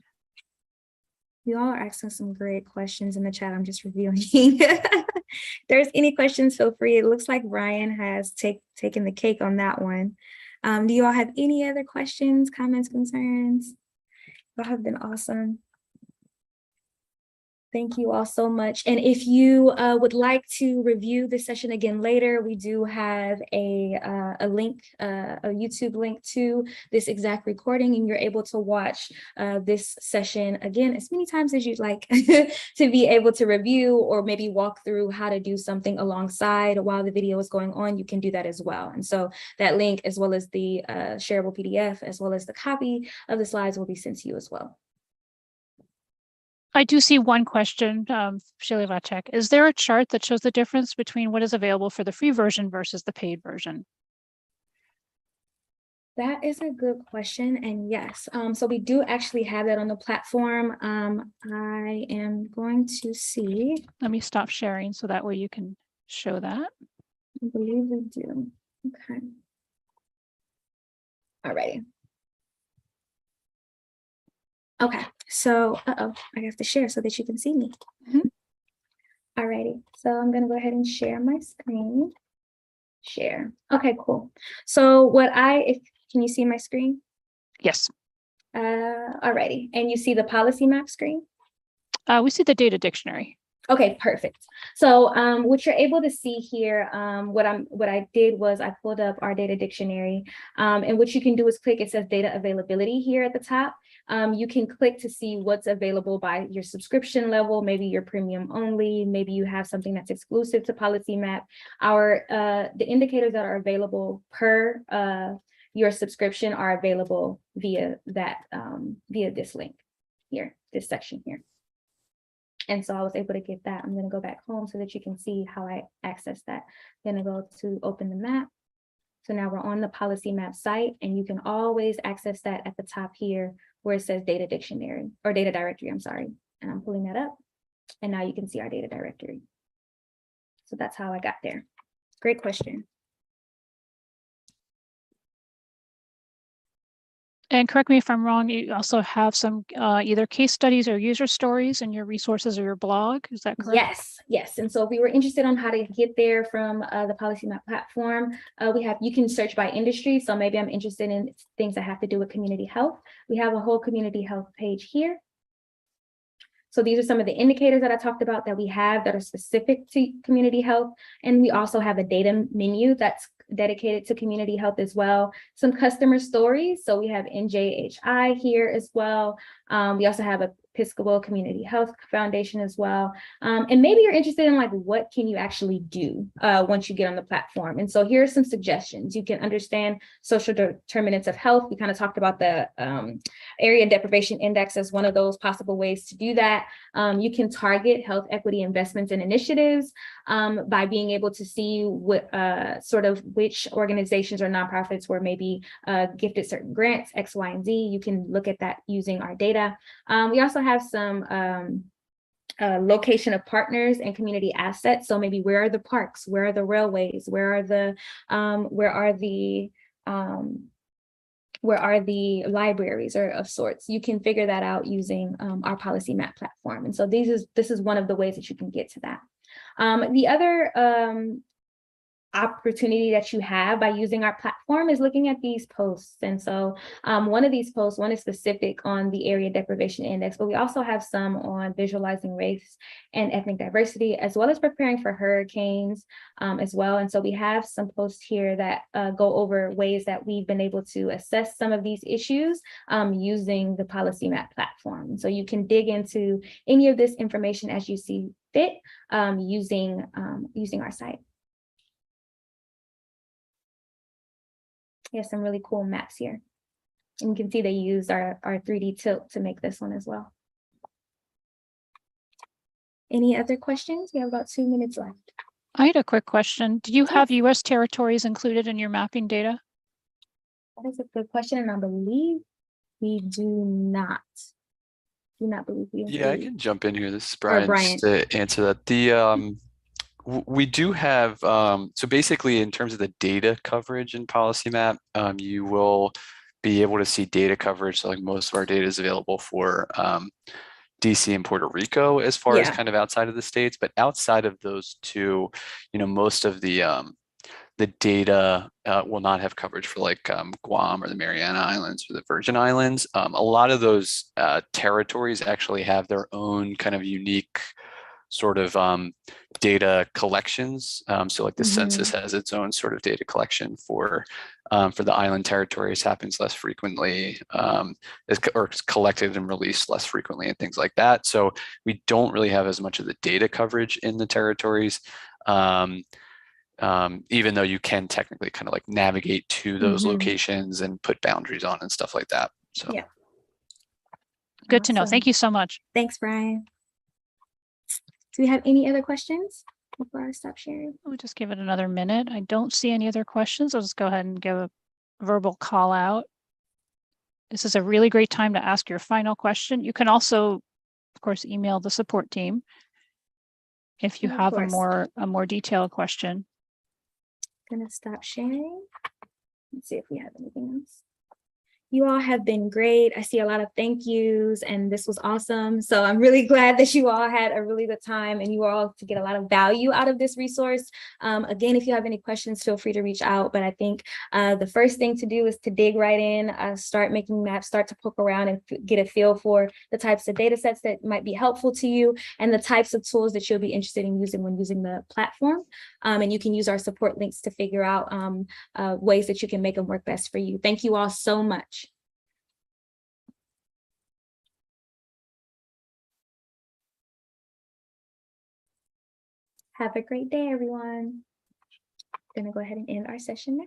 You all are asking some great questions in the chat. I'm just reviewing. If there's any questions, feel free. It looks like Ryan has taken the cake on that one. Do you all have any other questions, comments, concerns? You all have been awesome. Thank you all so much. And if you would like to review this session again later, we do have a link, a YouTube link to this exact recording, and you're able to watch this session again as many times as you'd like to be able to review or maybe walk through how to do something alongside while the video is going on. You can do that as well. And so that link, as well as the shareable PDF, as well as the copy of the slides, will be sent to you as well. I do see one question, Sheila Vacek. Is there a chart that shows the difference between what is available for the free version versus the paid version? That is a good question. And yes, so we do actually have that on the platform. I am going to see. Let me stop sharing so that way you can show that. I believe we do. Okay. All righty. Okay, so I have to share so that you can see me. All righty, so I'm gonna go ahead and share my screen. Share. Okay, cool. So can you see my screen? Yes. All righty, and you see the policy map screen? We see the data dictionary. Okay, perfect. So what you're able to see here, what I did was I pulled up our data dictionary, and what you can do is click, it says data availability here at the top. You can click to see what's available by your subscription level, maybe your premium only, maybe you have something that's exclusive to Policy Map. The indicators that are available per your subscription are available via this link here, this section here. And so I was able to get that. I'm going to go back home so that you can see how I access that. I'm going to go to open the map. So now we're on the Policy Map site, and you can always access that at the top here where it says data dictionary or data directory, I'm sorry. And I'm pulling that up, and now you can see our data directory. So that's how I got there. Great question. And correct me if I'm wrong, you also have some either case studies or user stories in your resources or your blog. Is that correct? Yes, yes. And so if we were interested on how to get there from the Policy Map platform, you can search by industry. So maybe I'm interested in things that have to do with community health. We have a whole community health page here. So these are some of the indicators that I talked about that we have that are specific to community health. And we also have a data menu that's dedicated to community health as well. Some customer stories. So we have NJHI here as well. We also have a Episcopal Community Health Foundation as well. And maybe you're interested in like, what can you actually do once you get on the platform? And so here are some suggestions. You can understand social determinants of health. We kind of talked about the area deprivation index as one of those possible ways to do that. You can target health equity investments and initiatives by being able to see what which organizations or nonprofits were maybe gifted certain grants, X, Y, and Z. You can look at that using our data. We also have some location of partners and community assets. So maybe where are the parks? Where are the railways? Where are the libraries or of sorts? You can figure that out using our Policy Map platform. And so this is one of the ways that you can get to that. The other opportunity that you have by using our platform is looking at these posts. And so one of these posts, one is specific on the area deprivation index, but we also have some on visualizing race and ethnic diversity, as well as preparing for hurricanes as well. And so we have some posts here that go over ways that we've been able to assess some of these issues using the Policy Map platform. So you can dig into any of this information as you see fit using our site. There's some really cool maps here. And you can see they used our 3D tilt to make this one as well. Any other questions? We have about 2 minutes left. I had a quick question. Do you have US territories included in your mapping data? That is a good question, and I believe we do not. Do not believe we Yeah, I include. can jump in here. This is Or Brian, Brian. just to answer that. We do have so basically in terms of the data coverage in Policy Map, you will be able to see data coverage. So like most of our data is available for DC and Puerto Rico as far as Yeah. kind of outside of the states, but outside of those two, most of the data will not have coverage for like Guam or the Mariana Islands or the Virgin Islands. A lot of those territories actually have their own kind of unique sort of data collections. So like the census has its own sort of data collection for the island territories, happens less frequently, or it's collected and released less frequently and things like that. So we don't really have as much of the data coverage in the territories. Even though you can technically kind of like navigate to those locations and put boundaries on and stuff like that. So Yeah. Good to know. Awesome. Thank you so much. Thanks, Brian. Do we have any other questions before I stop sharing? We'll just give it another minute. I don't see any other questions. I'll just go ahead and give a verbal call out. This is a really great time to ask your final question. You can also, of course, email the support team if you have a more detailed question. Gonna stop sharing. Let's see if we have anything else. You all have been great. I see a lot of thank yous, and this was awesome. So I'm really glad that you all had a really good time and you all to get a lot of value out of this resource. Again, if you have any questions, feel free to reach out. But I think the first thing to do is to dig right in, start making maps, start to poke around and get a feel for the types of data sets that might be helpful to you and the types of tools that you'll be interested in using when using the platform. And you can use our support links to figure out ways that you can make them work best for you. Thank you all so much. Have a great day, everyone. I'm gonna go ahead and end our session now.